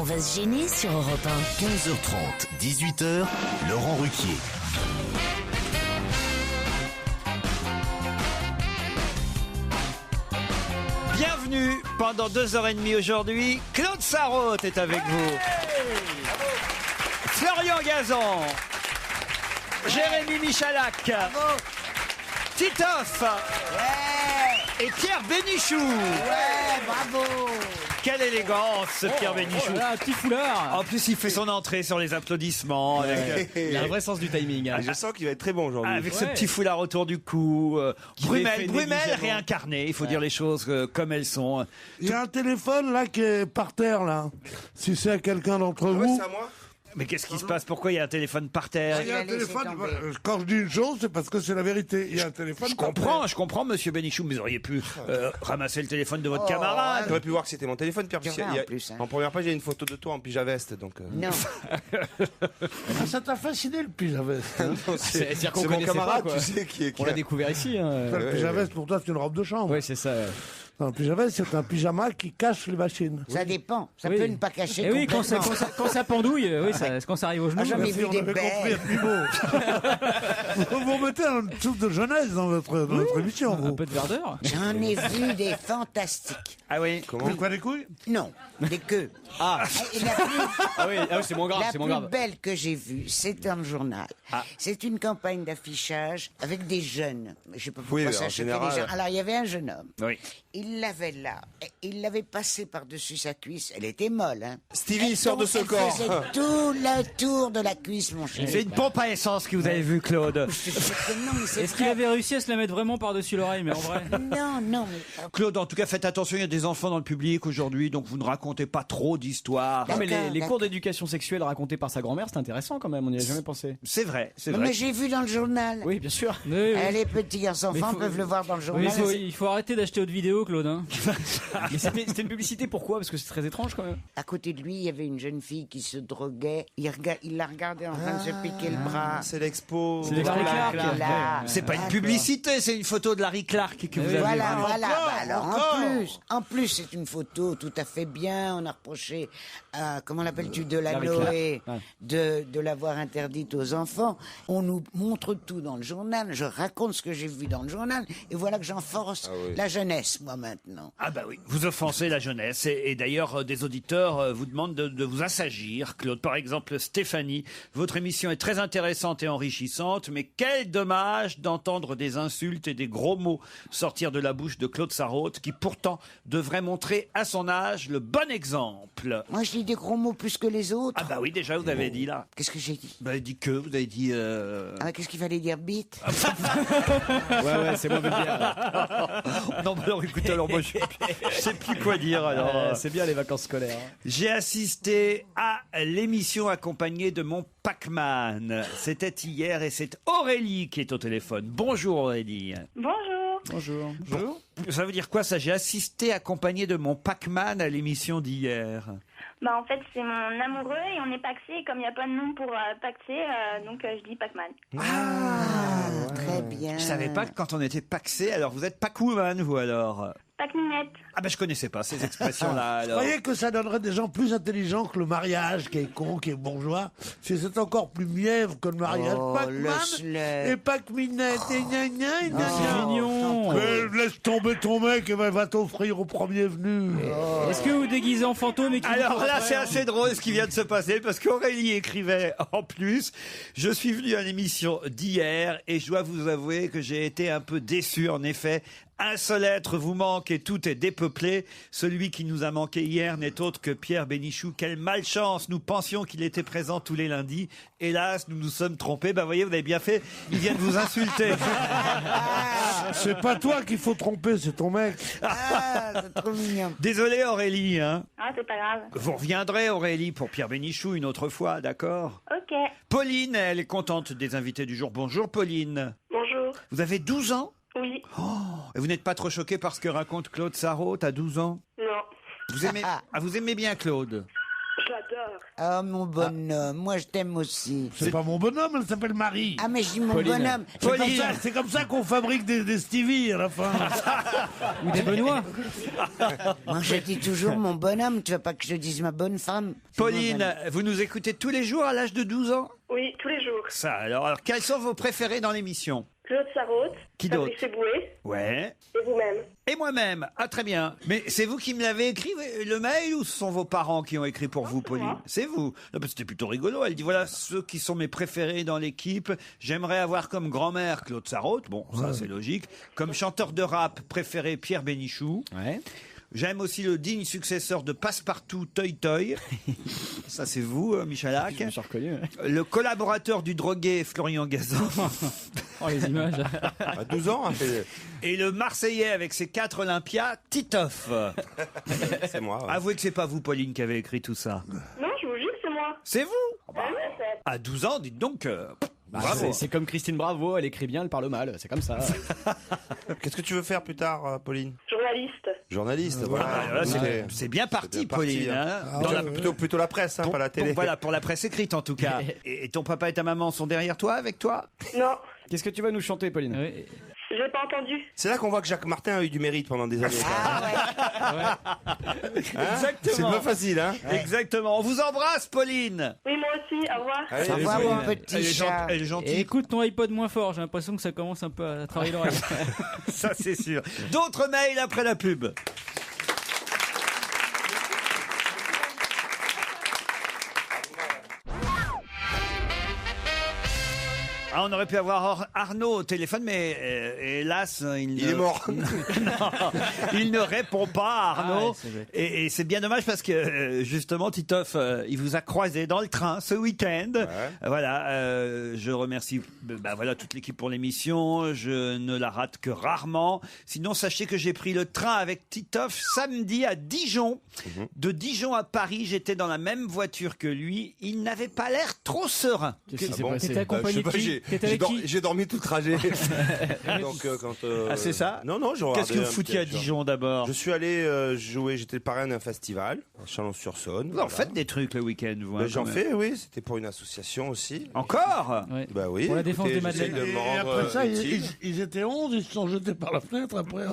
va se gêner sur Europe 1. 15h30, 18h, Laurent Ruquier. Bienvenue pendant 2h30 aujourd'hui. Claude Sarraute est avec vous. Florian Gazan. Jérémy Michalak. Titoff. Et Pierre Bénichou. Bravo. Quelle élégance, ce Pierre Bénichou. Voilà, un petit foulard. En plus, il fait son entrée sur les applaudissements. Il a un vrai sens du timing. Je sens qu'il va être très bon aujourd'hui. Avec ce petit foulard autour du cou. Brumel réincarné, il faut dire les choses comme elles sont. Il y a un téléphone là qui est par terre là. Si c'est à quelqu'un d'entre vous. C'est à moi. Mais qu'est-ce qui se passe? Pourquoi il y a un téléphone par terre? Il y a un téléphone. Quand je dis une chose, c'est parce que c'est la vérité. Il y a un téléphone. Je comprends, monsieur Bénichou, mais vous auriez pu ramasser le téléphone de votre camarade. Tu aurais pu voir que c'était mon téléphone, Pierre. En première page, il y a une photo de toi en pyjama-veste. Donc, Non. Ça t'a fasciné le pyjama-veste. C'est-à-dire qu'on c'est mon connaissait camarade, pas, quoi. tu sais, qui On l'a découvert ici. Le pyjama-veste pour toi, c'est une robe de chambre. Oui, c'est ça. Non, le pyjama-veste, c'est un pyjama qui cache les machines. Ça dépend. Ça Oui. peut ne pas cacher Et oui, complètement. quand ça pendouille, oui, quand ça arrive au genou. Ah, jamais vu On des avait compris à belles. plus beau. Vous remettez un truc de jeunesse dans votre émission, Un vous. peu de verdeur. J'en ai vu des fantastiques. Ah oui. Vous quoi, les couilles? Non, des queues. Ah, Et la plus, ah oui, c'est moins grave, la c'est moins plus grave. belle que j'ai vue, c'est dans le journal. C'est une campagne d'affichage avec des jeunes. Je sais pas pourquoi Oui, ça en choquait les général. gens. Alors, il y avait un jeune homme. Oui. Il l'avait là. Et il l'avait passé par-dessus sa cuisse. Elle était molle, hein. Stevie, il sort de ce Elle corps. faisait tout le tour de la cuisse, mon chéri. C'est une pompe à essence que vous avez vue, Claude. Non, mais c'est Est-ce qu'il vrai. avait réussi à se la mettre vraiment par-dessus l'oreille, mais en vrai? Non, mais... Claude, en tout cas, faites attention, il y a des enfants dans le public aujourd'hui, donc vous ne racontez pas trop d'histoires. Non, mais les D'accord. cours d'éducation sexuelle racontés par sa grand-mère, c'est intéressant quand même, on n'y a jamais pensé. C'est vrai, c'est Non, vrai. mais j'ai vu dans le journal. Oui, bien sûr. Oui, oui. Les petits enfants Mais faut- peuvent le voir dans le Oui, journal. il faut arrêter d'acheter haute vidéo, Claude. Hein. Mais c'était une publicité, pourquoi? Parce que c'est très étrange quand même. À côté de lui, il y avait une jeune fille qui se droguait. Il la regardait en train de se piquer le bras. C'est l'expo. C'est Larry Clark. Là. C'est pas une D'accord. publicité, c'est une photo de Larry Clark que vous avez Voilà, vue. voilà. Bah alors, en plus, c'est une photo tout à fait bien. On a reproché à, comment l'appelles-tu, Delanoë, Clark. de l'avoir interdite aux enfants. On nous montre tout dans le journal. Je raconte ce que j'ai vu dans le journal. Et voilà que j'enforce la jeunesse, moi, maintenant. Ah bah oui, vous offensez la jeunesse et d'ailleurs des auditeurs vous demandent de vous assagir. Claude, par exemple, Stéphanie, votre émission est très intéressante et enrichissante, mais quel dommage d'entendre des insultes et des gros mots sortir de la bouche de Claude Sarraute, qui pourtant devrait montrer à son âge le bon exemple. Moi, je dis des gros mots plus que les autres. Ah bah oui, déjà vous avez dit là. Qu'est-ce que j'ai dit? Vous avez dit que, vous avez dit... Ah, qu'est-ce qu'il fallait dire, bite? Ouais, c'est moins bien. Non, bah alors écoutez, alors moi je sais plus quoi dire alors. C'est bien les vacances scolaires. J'ai assisté à l'émission accompagnée de mon Pac-Man. C'était hier et c'est Aurélie qui est au téléphone. Bonjour Aurélie. Bonjour. Bonjour. Bonjour. Ça veut dire quoi ça? J'ai assisté accompagné de mon Pac-Man à l'émission d'hier. Bah en fait c'est mon amoureux et on est paxé et comme il n'y a pas de nom pour paxé, donc je dis Pac-Man. Ah, très bien. Je savais pas que quand on était paxé, alors vous êtes Pac-Woman vous alors? Pac-Minette. Ah ben je connaissais pas ces expressions-là Vous alors. voyez que ça donnerait des gens plus intelligents que le mariage, qui est con, qui est bourgeois. Si c'est encore plus mièvre que le mariage. Oh, Pac-Man le slip. et Pac-Minette et gna gna gna gna. C'est mignon. Mais laisse tomber ton mec et ben, va t'offrir au premier venu. Est-ce que vous déguisez en fantôme et qu'il vous Alors court là, après, c'est hein assez drôle ce qui vient de se passer parce qu'Aurélie écrivait en plus. Je suis venu à l'émission d'hier et je dois vous avouer que j'ai été un peu déçu. En effet, un seul être vous manque et tout est dépeuplé. Celui qui nous a manqué hier n'est autre que Pierre Bénichou. Quelle malchance! Nous pensions qu'il était présent tous les lundis. Hélas, nous nous sommes trompés. Bah, voyez, vous avez bien fait. Il vient de vous insulter. C'est pas toi qu'il faut tromper, c'est ton mec. Ah, c'est trop mignon. Désolé Aurélie, hein. Ah c'est pas grave. Vous reviendrez Aurélie pour Pierre Bénichou une autre fois, d'accord? Ok. Pauline, elle est contente des invités du jour. Bonjour Pauline. Bonjour. Vous avez 12 ans? Oui. Et vous n'êtes pas trop choqué par ce que raconte Claude Sarraute à 12 ans? Non. Vous aimez, vous aimez bien Claude? J'adore. Ah, mon bonhomme, moi je t'aime aussi. C'est pas mon bonhomme, elle s'appelle Marie. Ah, mais je dis mon Pauline. bonhomme. C'est comme ça qu'on fabrique des Stevie à la fin. Ou des Benoît. Moi je dis toujours mon bonhomme, tu veux pas que je te dise ma bonne femme? C'est mon Pauline, bonhomme. vous nous écoutez tous les jours à l'âge de 12 ans? Oui, tous les jours. Ça, alors quels sont vos préférés dans l'émission? Claude Sarraute, Qui d'autre? Fabrice Eboué Ouais. et vous-même. Et moi-même. Ah, très bien. Mais c'est vous qui me l'avez écrit, le mail, ou ce sont vos parents qui ont écrit pour vous, Pauline? C'est vous. Non, parce que c'était plutôt rigolo. Elle dit, voilà, ceux qui sont mes préférés dans l'équipe. J'aimerais avoir comme grand-mère Claude Sarraute. Bon, ça, c'est logique. Comme chanteur de rap préféré, Pierre Bénichou. Ouais. J'aime aussi le digne successeur de Passepartout, Toy Toy. Ça, c'est vous, Michalak. Je me suis reconnu. Ouais. Le collaborateur du drogué, Florian Gazan. Oh, les images. À 12 ans, hein, Et le Marseillais avec ses 4 Olympias, Titoff. c'est moi. ouais. Avouez que c'est pas vous, Pauline, qui avez écrit tout ça. Non, je vous jure, c'est moi. C'est vous? Ouais, c'est- À 12 ans, dites donc. Bah, Bravo. c'est comme Christine Bravo, elle écrit bien, elle parle mal, c'est comme ça. Qu'est-ce que tu veux faire plus tard, Pauline? Journaliste. Journaliste, Ah, voilà. là, Ouais. c'est bien parti, C'est bien parti, Pauline. hein. Hein. Dans la- Plutôt la presse, hein, pas la télé. Donc voilà, pour la presse écrite en tout cas. Et ton papa et ta maman sont derrière toi, avec toi? Non, Qu'est-ce que tu vas nous chanter, Pauline? j'ai pas entendu. C'est là qu'on voit que Jacques Martin a eu du mérite pendant des années. Exactement. C'est pas facile, hein? Exactement. On vous embrasse, Pauline. Oui, moi aussi, au revoir. Allez, Au revoir, bisous. mon petit chat. Elle est Et gentille. écoute ton iPod moins fort, j'ai l'impression que ça commence un peu à travailler l'oreille. Ça, c'est sûr. D'autres mails après la pub. Ah, on aurait pu avoir Arnaud au téléphone, mais hélas, il est mort. Non, il ne répond pas, Arnaud. Ah ouais, c'est bête. Et c'est bien dommage parce que justement, Titoff, il vous a croisé dans le train ce week-end. Voilà, je remercie voilà, toute l'équipe pour l'émission. Je ne la rate que rarement. Sinon, sachez que j'ai pris le train avec Titoff samedi à Dijon. De Dijon à Paris, j'étais dans la même voiture que lui. Il n'avait pas l'air trop serein. Qu'est-ce qui s'est bon passé? T'étais Je accompagné sais de pas, qui? T'étais avec qui? j'ai dormi tout le trajet. Donc, quand, Ah, c'est ça? Non, je Qu'est-ce que vous regardais un foutiez à petit- Dijon d'abord? Je suis allé jouer, j'étais le parrain d'un festival à Chalon-sur-Saône. Vous en faites des trucs le week-end, vous. hein, Ben, j'en quand même. fais, oui. C'était pour une association aussi. Encore? Ouais. Bah oui. Pour la défense des j'essaie Madeleines. de me Et rendre après ça, utile. ils étaient 11, ils se sont jetés par la fenêtre après.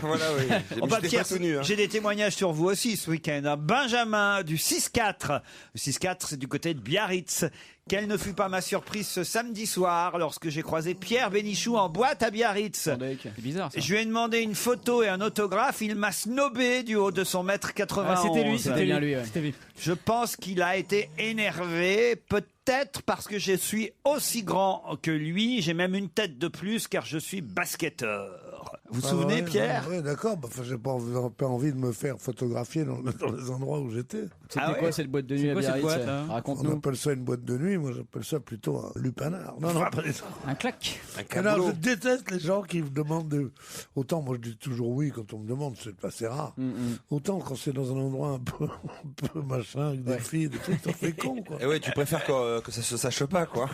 Voilà, oui. Oh, bah, J'étais Pierre, pas tout nu, hein. j'ai des témoignages sur vous aussi ce week-end. hein. Benjamin du 6-4. Le 6-4, c'est du côté de Biarritz. Quelle ne fut pas ma surprise ce samedi soir lorsque j'ai croisé Pierre Bénichou en boîte à Biarritz. C'est bizarre ça. Je lui ai demandé une photo et un autographe. Il m'a snobé du haut de son mètre 91. Ah, c'était lui, c'était bien lui. Ouais. C'était lui. Je pense qu'il a été énervé, peut-être parce que je suis aussi grand que lui. J'ai même une tête de plus car je suis basketteur. Vous vous souvenez, Pierre? Oui, d'accord. Bah, j'ai pas envie de me faire photographier dans les endroits où j'étais. C'était Ah ouais quoi cette boîte de nuit C'est à quoi cette Biarritz? boîte, là On Raconte-nous. appelle ça une boîte de nuit. Moi, j'appelle ça plutôt un lupanar. Non, pas des ça. Un claque. Non, je déteste les gens qui me demandent de. Autant, moi, je dis toujours oui quand on me demande, c'est assez rare. Autant quand c'est dans un endroit un peu machin, avec des filles, des trucs, ça fait con, quoi. Et ouais, tu préfères que ça se sache pas, quoi.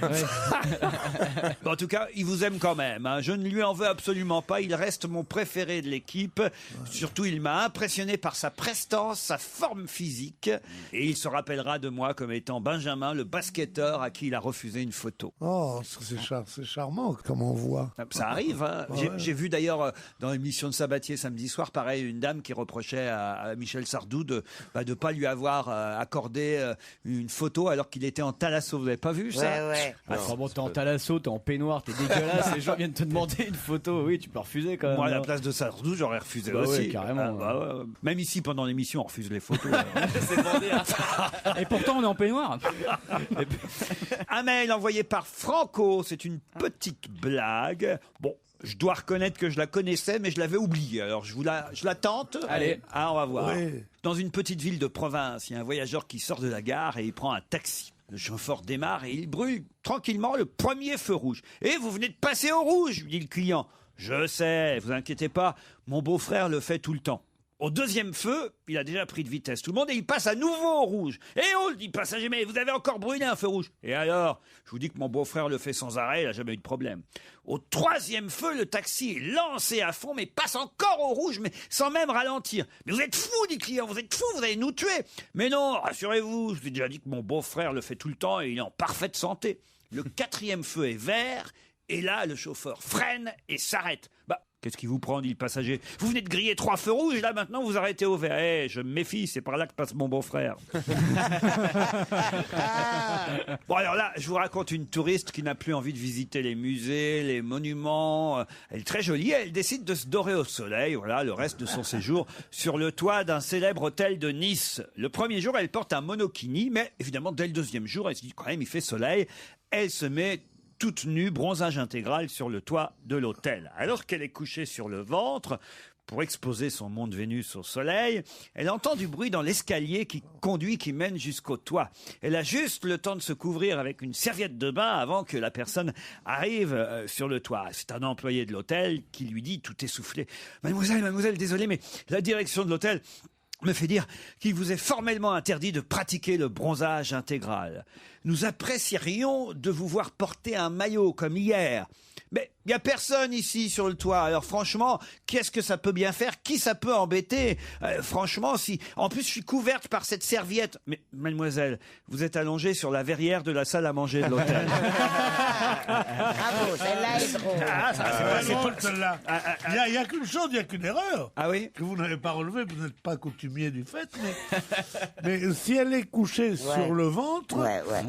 En tout cas, il vous aime quand même. hein. Je ne lui en veux absolument pas. Il reste mon préféré de l'équipe. Surtout, il m'a impressionné par sa prestance, sa forme physique. Et il se rappellera de moi comme étant Benjamin, le basketteur à qui il a refusé une photo. Oh, c'est charmant, comme on voit. Ça arrive. hein. Ouais. J'ai vu d'ailleurs dans l'émission de Sabatier samedi soir, pareil, une dame qui reprochait à Michel Sardou de ne pas lui avoir accordé une photo alors qu'il était en thalasso. Vous n'avez pas vu ça? Ouais. Enfin bon, t'es en thalasso, t'es en peignoir, t'es dégueulasse, les gens viennent te demander une photo, oui, tu peux refuser quand même. Moi, à la non place de Sardou, j'aurais refusé Bah aussi. ouais, carrément. Ouais. Même ici, pendant l'émission, on refuse les photos. C'est pour dire. Et pourtant, on est en peignoir. Un mail envoyé par Franco, c'est une petite blague. Bon, je dois reconnaître que je la connaissais, mais je l'avais oubliée. Alors, je la tente. Allez. Ah, on va voir. Oui. Dans une petite ville de province, il y a un voyageur qui sort de la gare et il prend un taxi. Le chauffeur démarre et il brûle tranquillement le premier feu rouge. « Et vous venez de passer au rouge !» lui dit le client. « Je sais, vous inquiétez pas, mon beau-frère le fait tout le temps. » Au deuxième feu, il a déjà pris de vitesse tout le monde et il passe à nouveau au rouge. Et oh, dit passager, mais vous avez encore brûlé un feu rouge. Et alors, je vous dis que mon beau-frère le fait sans arrêt, il n'a jamais eu de problème. Au troisième feu, le taxi est lancé à fond, mais passe encore au rouge, mais sans même ralentir. Mais vous êtes fou, dit le client, vous êtes fou, vous allez nous tuer. Mais non, rassurez-vous, je vous ai déjà dit que mon beau-frère le fait tout le temps et il est en parfaite santé. Le quatrième feu est vert, et là, le chauffeur freine et s'arrête. Qu'est-ce qui vous prend, dit le passager? Vous venez de griller 3 feux rouges et là maintenant vous arrêtez au vert. Eh, je me méfie, c'est par là que passe mon beau-frère. Bon alors là, je vous raconte une touriste qui n'a plus envie de visiter les musées, les monuments. Elle est très jolie, elle décide de se dorer au soleil, voilà, le reste de son séjour sur le toit d'un célèbre hôtel de Nice. Le premier jour, elle porte un monokini, mais évidemment dès le deuxième jour, elle se dit quand même il fait soleil. Elle se met toute nue, bronzage intégral sur le toit de l'hôtel. Alors qu'elle est couchée sur le ventre, pour exposer son mont de Vénus au soleil, elle entend du bruit dans l'escalier qui mène jusqu'au toit. Elle a juste le temps de se couvrir avec une serviette de bain avant que la personne arrive sur le toit. C'est un employé de l'hôtel qui lui dit, tout essoufflé, « Mademoiselle, désolé, mais la direction de l'hôtel me fait dire qu'il vous est formellement interdit de pratiquer le bronzage intégral. Nous apprécierions de vous voir porter un maillot comme hier. Mais il n'y a personne ici sur le toit. Alors franchement, qu'est-ce que ça peut bien faire? Qui ça peut embêter? Franchement, si... En plus, je suis couverte par cette serviette. Mais mademoiselle, vous êtes allongée sur la verrière de la salle à manger de l'hôtel. Bravo, celle-là est drôle. C'est drôle, celle-là. Il n'y a qu'une chose, il n'y a qu'une erreur. Ah oui? Que vous n'avez pas relevée, vous n'êtes pas coutumier du fait, mais si elle est couchée sur le ventre,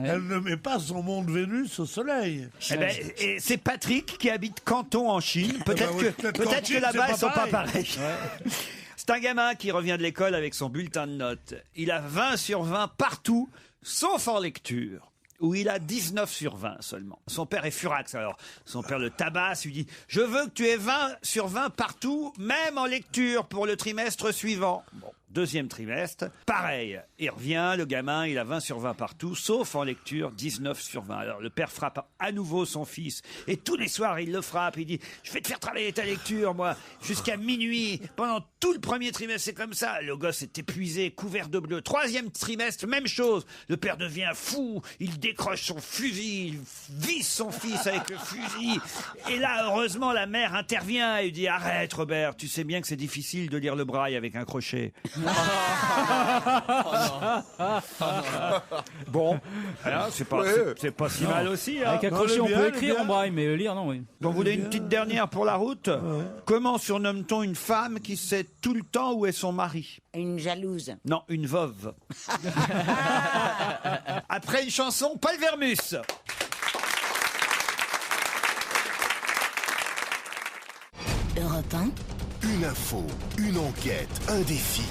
elle ne met pas son mont de Vénus au soleil. Eh ben, et c'est Patrick qui habite Canton en Chine. Peut-être que là-bas, ils sont pas pareils. C'est un gamin qui revient de l'école avec son bulletin de notes. Il a 20 sur 20 partout, sauf en lecture, où il a 19 sur 20 seulement. Son père est furax, alors. Son père le tabasse, lui dit « Je veux que tu aies 20 sur 20 partout, même en lecture, pour le trimestre suivant. » Bon. Deuxième trimestre, pareil, il revient, le gamin, il a 20 sur 20 partout, sauf en lecture, 19 sur 20. Alors le père frappe à nouveau son fils, et tous les soirs il le frappe, il dit « Je vais te faire travailler ta lecture, moi, jusqu'à minuit, pendant tout le premier trimestre, c'est comme ça. » Le gosse est épuisé, couvert de bleu. Troisième trimestre, même chose, le père devient fou, il décroche son fusil, il vise son fils avec le fusil, et là, heureusement, la mère intervient et lui dit « Arrête Robert, tu sais bien que c'est difficile de lire le braille avec un crochet. » Bon, alors, c'est pas si mal aussi. Hein. Avec un crochet, on peut écrire en braille, mais le lire, non. Oui. Donc, vous voulez une petite dernière pour la route? Comment surnomme-t-on une femme qui sait tout le temps où est son mari? Une jalouse. Non, une veuve. Après une chanson, Paul Vermus. Europe 1. Une info, une enquête, un défi.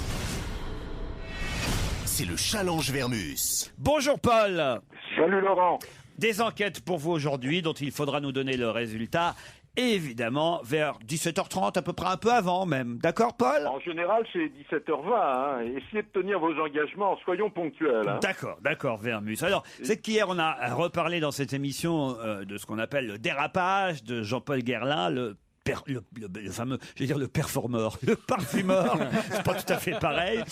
C'est le challenge Vermus. Bonjour Paul. Salut Laurent. Des enquêtes pour vous aujourd'hui dont il faudra nous donner le résultat. Évidemment, vers 17h30, à peu près un peu avant même. D'accord, Paul? En général, c'est 17h20. Hein. Essayez de tenir vos engagements, soyons ponctuels. Hein. D'accord, Vermus. Alors, c'est qu'hier, on a reparlé dans cette émission de ce qu'on appelle le dérapage de Jean-Paul Guerlain, le fameux, je vais dire le performeur, le parfumeur, c'est pas tout à fait pareil.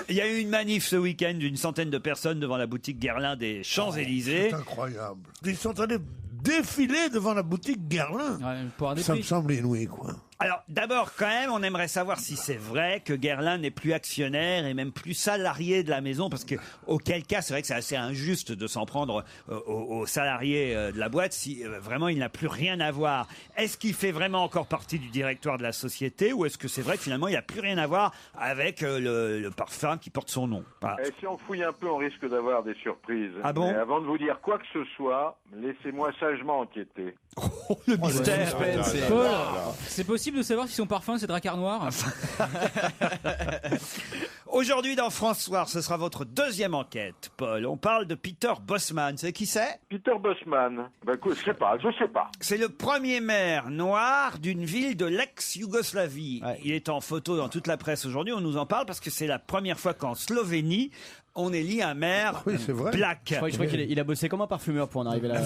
Il y a eu une manif ce week-end d'une centaine de personnes devant la boutique Guerlain des Champs-Élysées. C'est incroyable. Ils sont allés défiler devant la boutique Guerlain. Ça me semble inouï, quoi. Alors, d'abord, quand même, on aimerait savoir si c'est vrai que Guerlain n'est plus actionnaire et même plus salarié de la maison, parce que, auquel cas, c'est vrai que c'est assez injuste de s'en prendre aux salariés de la boîte si vraiment il n'a plus rien à voir. Est-ce qu'il fait vraiment encore partie du directoire de la société, ou est-ce que c'est vrai que finalement il n'a plus rien à voir avec le parfum qui porte son nom? Voilà. Et si on fouille un peu, on risque d'avoir des surprises. Ah bon? Mais avant de vous dire quoi que ce soit, laissez-moi sagement enquêter. Oh, le mystère. C'est possible de savoir si son parfum c'est Drakkar Noir? Aujourd'hui dans France Soir, ce sera votre deuxième enquête, Paul. On parle de Peter Bosman. Vous savez qui c'est? Peter Bosman. Ben, écoute, je sais pas. C'est le premier maire noir d'une ville de l'ex-Yougoslavie. Ouais. Il est en photo dans toute la presse aujourd'hui. On nous en parle parce que c'est la première fois qu'en Slovénie, on élit un maire black. Je crois qu'il a bossé comme un parfumeur pour en arriver là.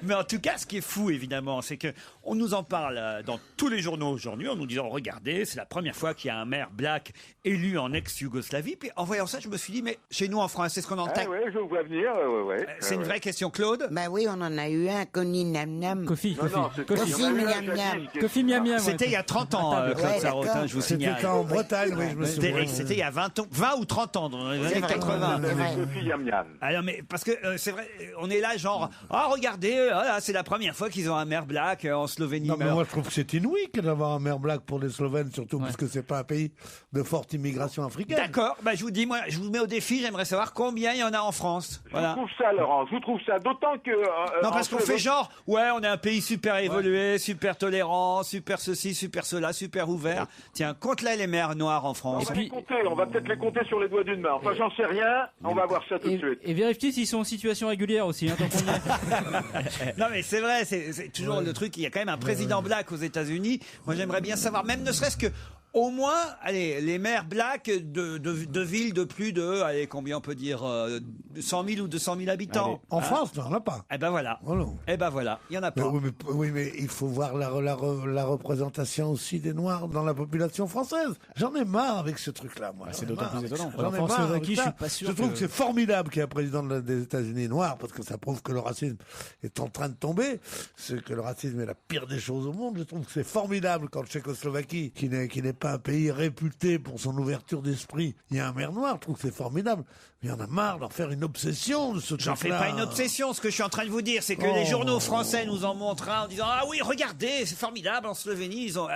Mais en tout cas, ce qui est fou, évidemment, c'est que on nous en parle dans tous les journaux aujourd'hui, en nous disant, regardez, c'est la première fois qu'il y a un maire black élu en ex-Yougoslavie. Puis en voyant ça, je me suis dit, mais chez nous en France, c'est ce qu'on entend. Oui, je vous vois venir. C'est une vraie question, Claude. Ben oui, on en a eu un, Connie Nam Nam. Kofi Miam Miam. Kofi Miam Miam. C'était il y a 30 ans, Claude Sarraute, je vous signale. C'était en Bretagne, oui, je me souviens. C'était il y a 20 ou 30 ans, dans les années 80. Alors, mais parce que c'est vrai, on est là genre, regardez, c'est la première fois qu'ils ont un maire black en Slovénie. Non, mais moi je trouve que c'est inouï d'avoir un maire black pour les Slovènes, surtout parce que c'est pas un pays de forte immigration africaine. D'accord, je vous dis, moi, je vous mets au défi, j'aimerais savoir combien il y en a en France. Je vous trouve ça, Laurent, je vous trouve ça, d'autant que... non, parce qu'on fait genre, on est un pays super évolué, super tolérant, super ceci, super cela, super ouvert. Tiens, compte-là les maires noirs en France. On va peut-être les compter sur les doigts d'une main. Enfin, j'en sais rien, on va voir ça tout de suite. Et vérifiez s'ils sont en situation régulière aussi, tant qu'on y est. Non, mais c'est vrai, c'est toujours le truc, il y a quand même un président black aux États-Unis. Moi, j'aimerais bien savoir, même ne serait-ce que, au moins, les maires blacks de villes de plus de, combien on peut dire, 100 000 ou 200 000 habitants. En France, non, on n'en a pas. Eh ben voilà. Oh non. Eh ben voilà, il y en a pas. Oui, mais il faut voir la représentation aussi des Noirs dans la population française. J'en ai marre avec ce truc-là, moi. C'est d'autant plus étonnant. J'en ai marre avec ça. Je trouve que c'est formidable qu'il y ait un président des États-Unis noir, parce que ça prouve que le racisme est en train de tomber. C'est que le racisme est la pire des choses au monde. Je trouve que c'est formidable quand le Tchécoslovaquie, qui n'est pas un pays réputé pour son ouverture d'esprit, il y a un maire noir. Je trouve que c'est formidable. Mais il y en a marre d'en faire une obsession de ce truc-là. J'en fais pas une obsession. Ce que je suis en train de vous dire, c'est que les journaux français nous en montrent un en disant, ah oui, regardez, c'est formidable en Slovénie. Ils ont,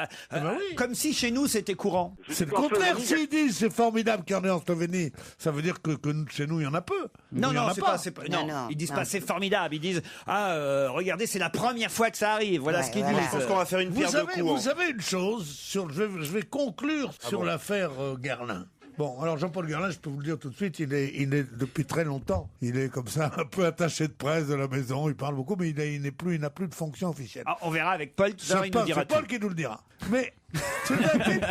comme si chez nous c'était courant. C'est le contraire. S'ils disent c'est formidable qu'il y en ait en Slovénie, ça veut dire que chez nous il y en a peu. Non, c'est pas. Non, ils disent pas c'est formidable. Ils disent, regardez, c'est la première fois que ça arrive. Voilà ce qu'ils disent. Je pense qu'on va faire une pierre de coups. Vous savez une chose, je vais conclure sur l'affaire Guerlain. Bon, alors Jean-Paul Guerlain, je peux vous le dire tout de suite, il est depuis très longtemps, il est comme ça, un peu attaché de presse de la maison, il parle beaucoup, mais il n'a plus de fonction officielle. On verra avec Paul, tout à l'heure, il nous dira tout. C'est Paul qui nous le dira. Mais c'est un type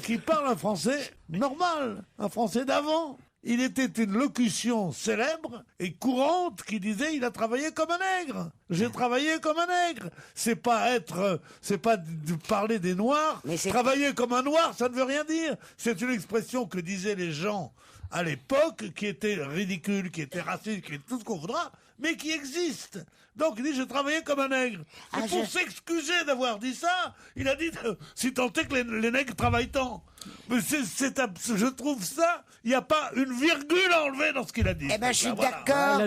qui parle un français normal, un français d'avant. Il était une locution célèbre et courante qui disait il a travaillé comme un nègre. J'ai travaillé comme un nègre. C'est pas de parler des noirs. Mais travailler comme un noir, ça ne veut rien dire. C'est une expression que disaient les gens à l'époque, qui était ridicule, qui était raciste, qui est tout ce qu'on voudra, mais qui existe. Donc il dit je travaillais comme un nègre. Et pour s'excuser d'avoir dit ça, il a dit si tant est que les nègres travaillent tant. Mais je trouve ça, il n'y a pas une virgule à enlever dans ce qu'il a dit. Eh ben, je suis d'accord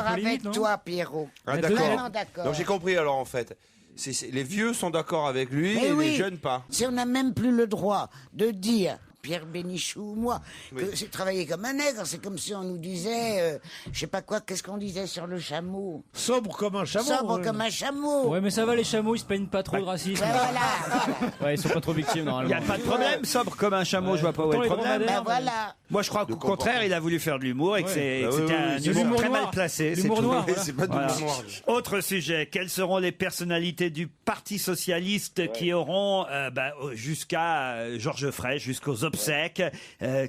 avec toi, Pierrot. D'accord. D'accord. Donc j'ai compris alors en fait. Les vieux sont d'accord avec lui et les jeunes pas. Si on n'a même plus le droit de dire Pierre Bénichou ou moi, que c'est travailler comme un nègre, c'est comme si on nous disait, je sais pas quoi, qu'est-ce qu'on disait sur le chameau? Sobre comme un chameau. Sobre comme un chameau. Ouais, mais ça va, les chameaux, ils se plaignent pas trop de racisme. Voilà. Ouais, ils sont pas trop victimes, normalement. Il n'y a pas de problème, sobre comme un chameau, je vois pas où est le problème. Voilà. Moi, je crois qu'au contraire, il a voulu faire de l'humour et que c'était un humour très mal placé. L'humour noir. C'est pas de l'humour noir. Autre sujet, quelles seront les personnalités du Parti Socialiste qui auront jusqu'à Georges Frêche, jusqu'aux obsèques,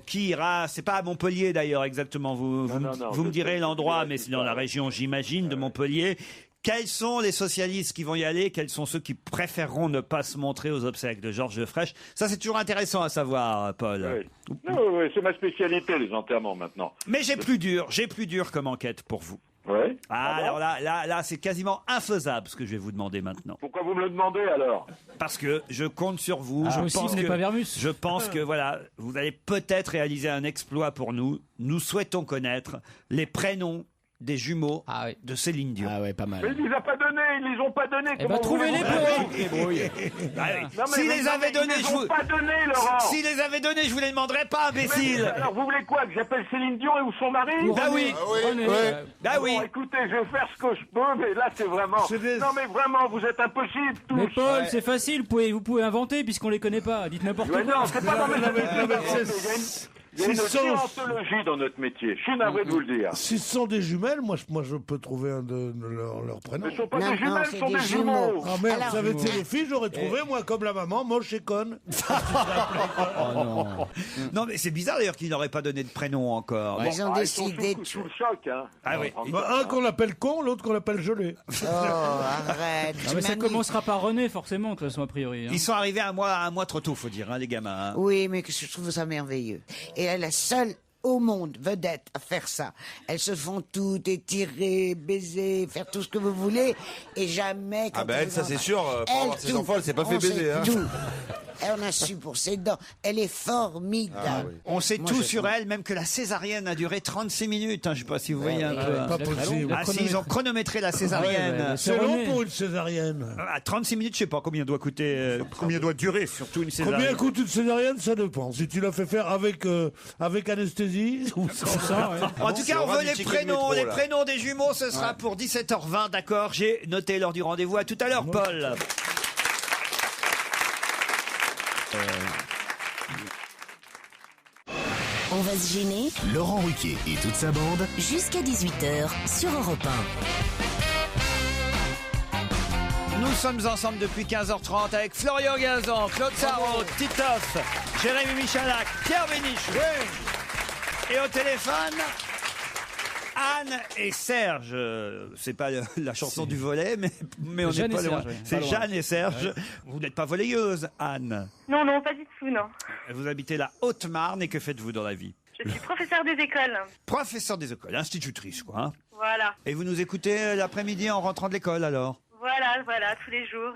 qui ira, c'est pas à Montpellier d'ailleurs exactement, vous me direz l'endroit, mais c'est dans la région, j'imagine, de Montpellier. Quels sont les socialistes qui vont y aller? Quels sont ceux qui préféreront ne pas se montrer aux obsèques de Georges Frêche? Ça, c'est toujours intéressant à savoir, Paul. Oui, c'est ma spécialité, les enterrements, maintenant. Mais j'ai plus dur comme enquête pour vous. Ouais. Alors là, c'est quasiment infaisable ce que je vais vous demander maintenant. Pourquoi vous me le demandez alors? Parce que je compte sur vous. Je pense que voilà, vous allez peut-être réaliser un exploit pour nous. Nous souhaitons connaître les prénoms des jumeaux de Céline Dion. Ah ouais, pas mal. Mais il les a pas donnés, ils les ont pas donnés. Eh ben, trouvez-les pour S'ils les avaient donnés, S'ils les avaient donnés, je vous les demanderais pas, imbécile. Alors vous voulez quoi, que j'appelle Céline Dion ou son mari? Bah oui. Bon, écoutez, je vais faire ce que je peux, mais là c'est vraiment... Non mais vraiment, vous êtes impossible tous. Mais Paul, c'est facile, vous pouvez inventer puisqu'on les connaît pas. Dites n'importe quoi. Non, c'est pas dans mes... Il y a une déontologie dans notre métier. Je suis navré de vous le dire. Si ce sont des jumelles, moi je peux trouver un de leur prénom. Ce ne sont pas des jumelles, ce sont des jumeaux. Ah merde, ça avait été les filles, j'aurais trouvé, moi, comme la maman, moche et conne. Non, mais c'est bizarre d'ailleurs qu'il n'aurait pas donné de prénom encore. Ils ont décidé Ils sont sous le choc, hein. Ah oui. Un qu'on appelle con, l'autre qu'on appelle gelé. Oh, arrête. Ah, mais ça commencera par René, forcément, de toute façon, a priori. Hein. Ils sont arrivés un mois trop tôt, faut dire, hein, les gamins. Hein. Oui, mais je trouve ça merveilleux. Et elle est la seule au monde vedette à faire ça. Elles se font toutes étirer, baiser, faire tout ce que vous voulez, et jamais... Ah ben elle, ça c'est sûr, pour avoir ses enfants, elle s'est pas fait baiser. Hein. Elle en a su pour ses dents. Elle est formidable. Ah, oui. On sait tout sur elle, même que la césarienne a duré 36 minutes. Hein, je ne sais pas si vous voyez un peu. Pas possible. Ah si, ils ont chronométré la césarienne. C'est long pour une césarienne. À 36 minutes, je ne sais pas combien doit coûter, combien doit durer surtout une césarienne. Combien coûte une césarienne, ça dépend. Si tu l'as fait faire avec anesthésie ou sans ça. En tout cas, on veut les prénoms. Les prénoms des jumeaux, ce sera pour 17h20, d'accord. J'ai noté lors du rendez-vous. À tout à l'heure, Paul. On va se gêner. Laurent Ruquier et toute sa bande. Jusqu'à 18h sur Europe 1. Nous sommes ensemble depuis 15h30 avec Florian Gazan, Claude Sarraute, Titoff, Jérémy Michalak, Pierre Bénichou. Et au téléphone, Anne et Serge. C'est pas la chanson du volet, mais on n'est pas loin. C'est Jeanne et Serge. Ouais. Vous n'êtes pas volleyeuse, Anne? Non, pas du tout, non. Vous habitez la Haute-Marne et que faites-vous dans la vie? Je suis professeur des écoles. Professeur des écoles, institutrice, quoi. Hein. Voilà. Et vous nous écoutez l'après-midi en rentrant de l'école, alors? Voilà, tous les jours.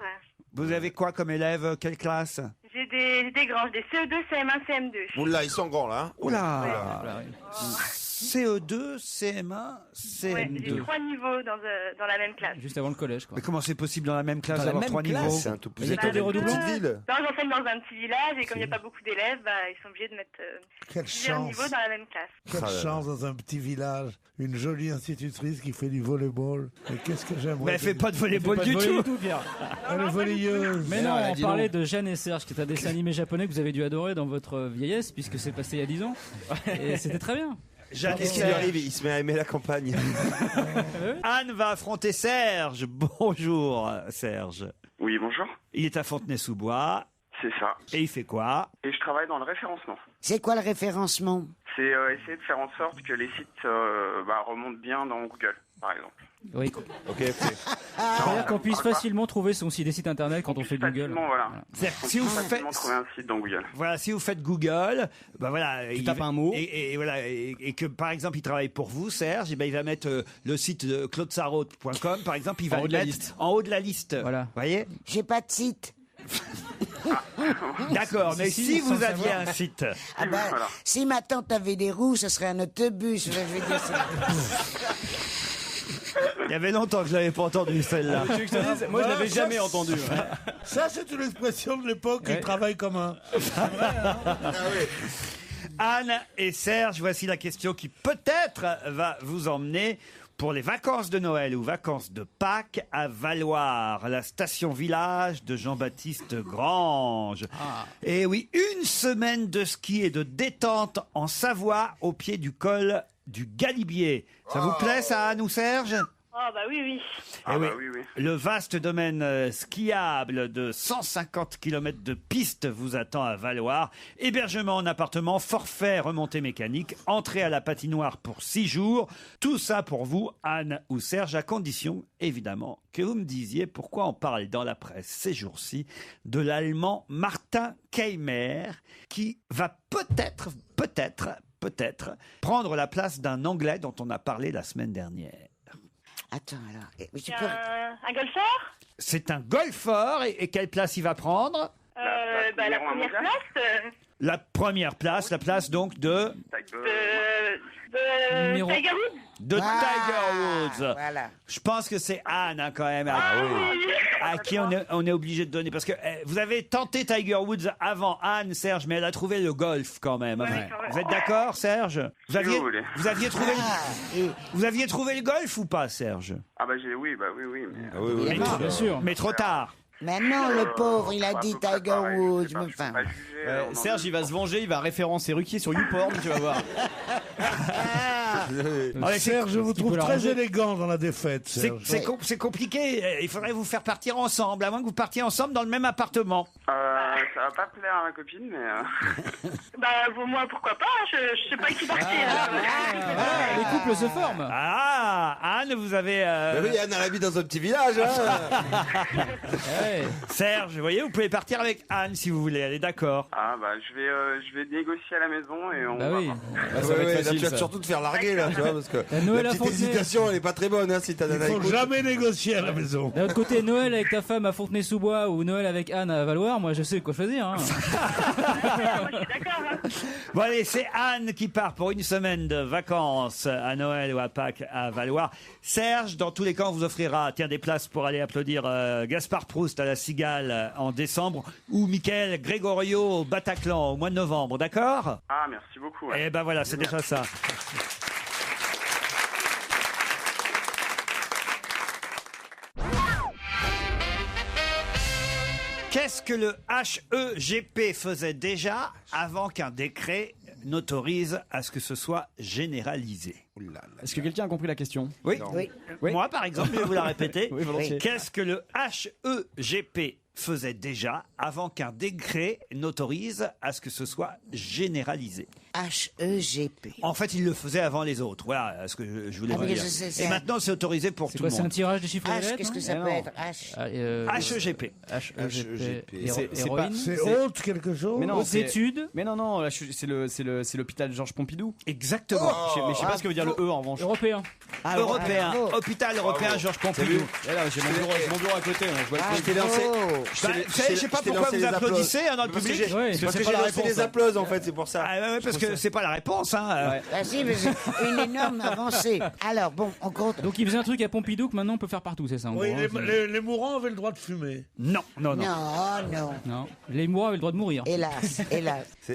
Vous avez quoi comme élève? Quelle classe? J'ai des grands, des CE2, CM1, CM2. Oula, ils sont grands là. Hein. Oula. CE2, CM1, CM2. Ouais, j'ai 3 niveaux dans la même classe. Juste avant le collège, quoi. Mais comment c'est possible dans la même classe d'avoir 3 niveaux? C'est un tout petit. Vous êtes des redoublants? J'enseigne dans un petit village et comme il n'y a pas beaucoup d'élèves, ils sont obligés de mettre plusieurs niveaux dans la même classe. Quelle chance dans un petit village. Une jolie institutrice qui fait du volleyball. Et qu'est-ce que j'aimerais. Mais elle fait pas de volleyball du tout. Elle est volleyeuse. Mais non, on parlait de Jeanne et Serge, qui est un dessin animé japonais que vous avez dû adorer dans votre vieillesse, puisque c'est passé il y a 10 ans. Et c'était très bien. Qu'est-ce qui lui arrive? Il se met à aimer la campagne. Anne va affronter Serge. Bonjour, Serge. Oui, bonjour. Il est à Fontenay-sous-Bois. C'est ça. Et il fait quoi? Et je travaille dans le référencement. C'est quoi le référencement? C'est essayer de faire en sorte que les sites remontent bien dans Google, par exemple. Oui. Ok. C'est-à-dire qu'on puisse facilement trouver des sites internet quand on fait Google. Voilà. Si vous faites trouver un site dans Google. Voilà, si vous faites Google, tu tapes un mot et voilà et que par exemple il travaille pour vous, Serge, il va mettre le site de claudesarraute.com par exemple, il va le mettre en haut de la liste. Voilà. Vous voyez? J'ai pas de site. D'accord, mais si vous aviez un site. Si ma tante avait des roues, ce serait un autobus. Je vais dire ça. Il y avait longtemps que je l'avais pas entendu celle-là. Moi je l'avais jamais entendu. Ça c'est une expression de l'époque, il travaille comme un. Anne et Serge, voici la question qui peut-être va vous emmener pour les vacances de Noël ou vacances de Pâques à Valloire, la station village de Jean-Baptiste Grange. Et oui, une semaine de ski et de détente en Savoie au pied du col du Galibier. Ça vous plaît ça, Anne ou Serge? Oui. Le vaste domaine skiable de 150 km de piste vous attend à Valloire. Hébergement en appartement, forfait remontée mécanique, entrée à la patinoire pour 6 jours. Tout ça pour vous, Anne ou Serge, à condition, évidemment, que vous me disiez pourquoi on parle dans la presse ces jours-ci de l'allemand Martin Keimer, qui va peut-être prendre la place d'un Anglais dont on a parlé la semaine dernière. Attends, alors. Un golfeur? C'est un golfeur. Et quelle place il va prendre? La première place. La première place, la place donc de Tiger Woods. De Tiger Woods. Voilà. Je pense que c'est Anne quand même à qui on est obligé de donner parce que vous avez tenté Tiger Woods avant Anne, Serge, mais elle a trouvé le golf quand même. Ouais. Vous êtes d'accord, Serge? Vous aviez trouvé le golf ou pas, Serge? Oui. Mais trop tard. Mais non, le pauvre, il a dit Tiger Woods. Enfin. Serge, il va se venger, il va référencer Ruquier sur YouPorn, tu vas voir. Serge, je vous trouve très élégant dans la défaite. C'est compliqué. Il faudrait vous faire partir ensemble, à moins que vous partiez ensemble dans le même appartement. Ça va pas plaire à ma copine, mais... moi, pourquoi pas, je sais pas qui partir. Les couples se forment. Anne, vous avez... oui, Anne, elle habite dans un petit village. Serge, vous voyez, vous pouvez partir avec Anne si vous voulez, elle est d'accord. Je vais négocier à la maison et on va voir. Ça va être facile, tu vas surtout te faire larguer là, tu vois, parce que la petite hésitation, elle est pas très bonne, si ta nana écoute. Il faut jamais négocier à la maison. D'un autre côté, Noël avec ta femme à Fontenay-sous-Bois ou Noël avec Anne à Valloire, moi je sais quoi choisir. Bon allez, c'est Anne qui part pour une semaine de vacances à Noël ou à Pâques à Valloire. Serge, dans tous les cas, on vous offrira des places pour aller applaudir Gaspard Proust à la Cigale en décembre ou Michael Gregorio au Bataclan au mois de novembre, d'accord ? Ah, merci beaucoup. Et ben voilà, c'est déjà ça. Qu'est-ce que le HEGP faisait déjà avant qu'un décret n'autorise à ce que ce soit généralisé? Est-ce que quelqu'un a compris la question? Oui. Moi, par exemple, je vais vous la répéter. Oui, volontiers. Qu'est-ce que le HEGP faisait déjà avant qu'un décret n'autorise à ce que ce soit généralisé? HEGP. En fait, il le faisait avant les autres. Voilà ce que je voulais vous dire. Et maintenant, c'est autorisé pour tout le monde. C'est un tirage des chiffres et des H, lettres? qu'est-ce que ça peut être H HEGP. C'est autre quelque chose? Mais non, Hautes études? Mais non, c'est l'hôpital Georges Pompidou. Exactement. Mais je sais pas ce que veut dire le E en revanche. Européen. Européen. Hôpital européen Georges Pompidou. J'ai mon bureau à côté. Je vois Je t'ai lancé. Je sais pas pourquoi vous applaudissez dans le public. Parce que j'ai lancé les applauses en fait, c'est pour ça. Parce que c'est pas la réponse. Si, mais c'est une énorme avancée. Alors bon, on compte. Donc il faisait un truc à Pompidou que maintenant on peut faire partout, c'est ça en Oui, gros, les mourants avaient le droit de fumer. Non. Non. Les mourants avaient le droit de mourir. Hélas.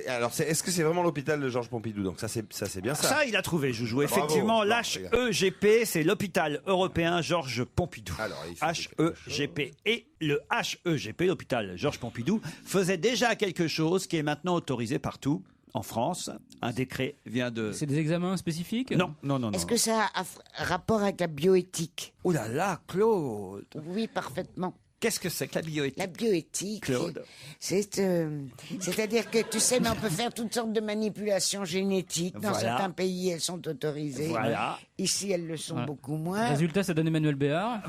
Alors, est-ce que c'est vraiment l'hôpital de Georges Pompidou? Donc ça c'est bien ça. Ça, il a trouvé, Joujou. Effectivement, l'HEGP, c'est l'hôpital européen Georges Pompidou. Alors, HEGP. Et le HEGP, l'hôpital Georges Pompidou, faisait déjà quelque chose qui est maintenant autorisé partout. En France, un décret vient de... C'est des examens spécifiques? Non. Est-ce que ça a rapport avec la bioéthique? Oh là là, Claude! Oui, parfaitement. Qu'est-ce que c'est que la bioéthique? La bioéthique, Claude. c'est-à-dire que tu sais, mais on peut faire toutes sortes de manipulations génétiques. Dans Voilà. certains pays, elles sont autorisées. Voilà. Ici, elles le sont beaucoup moins. Résultat, ça donne Emmanuel Béard.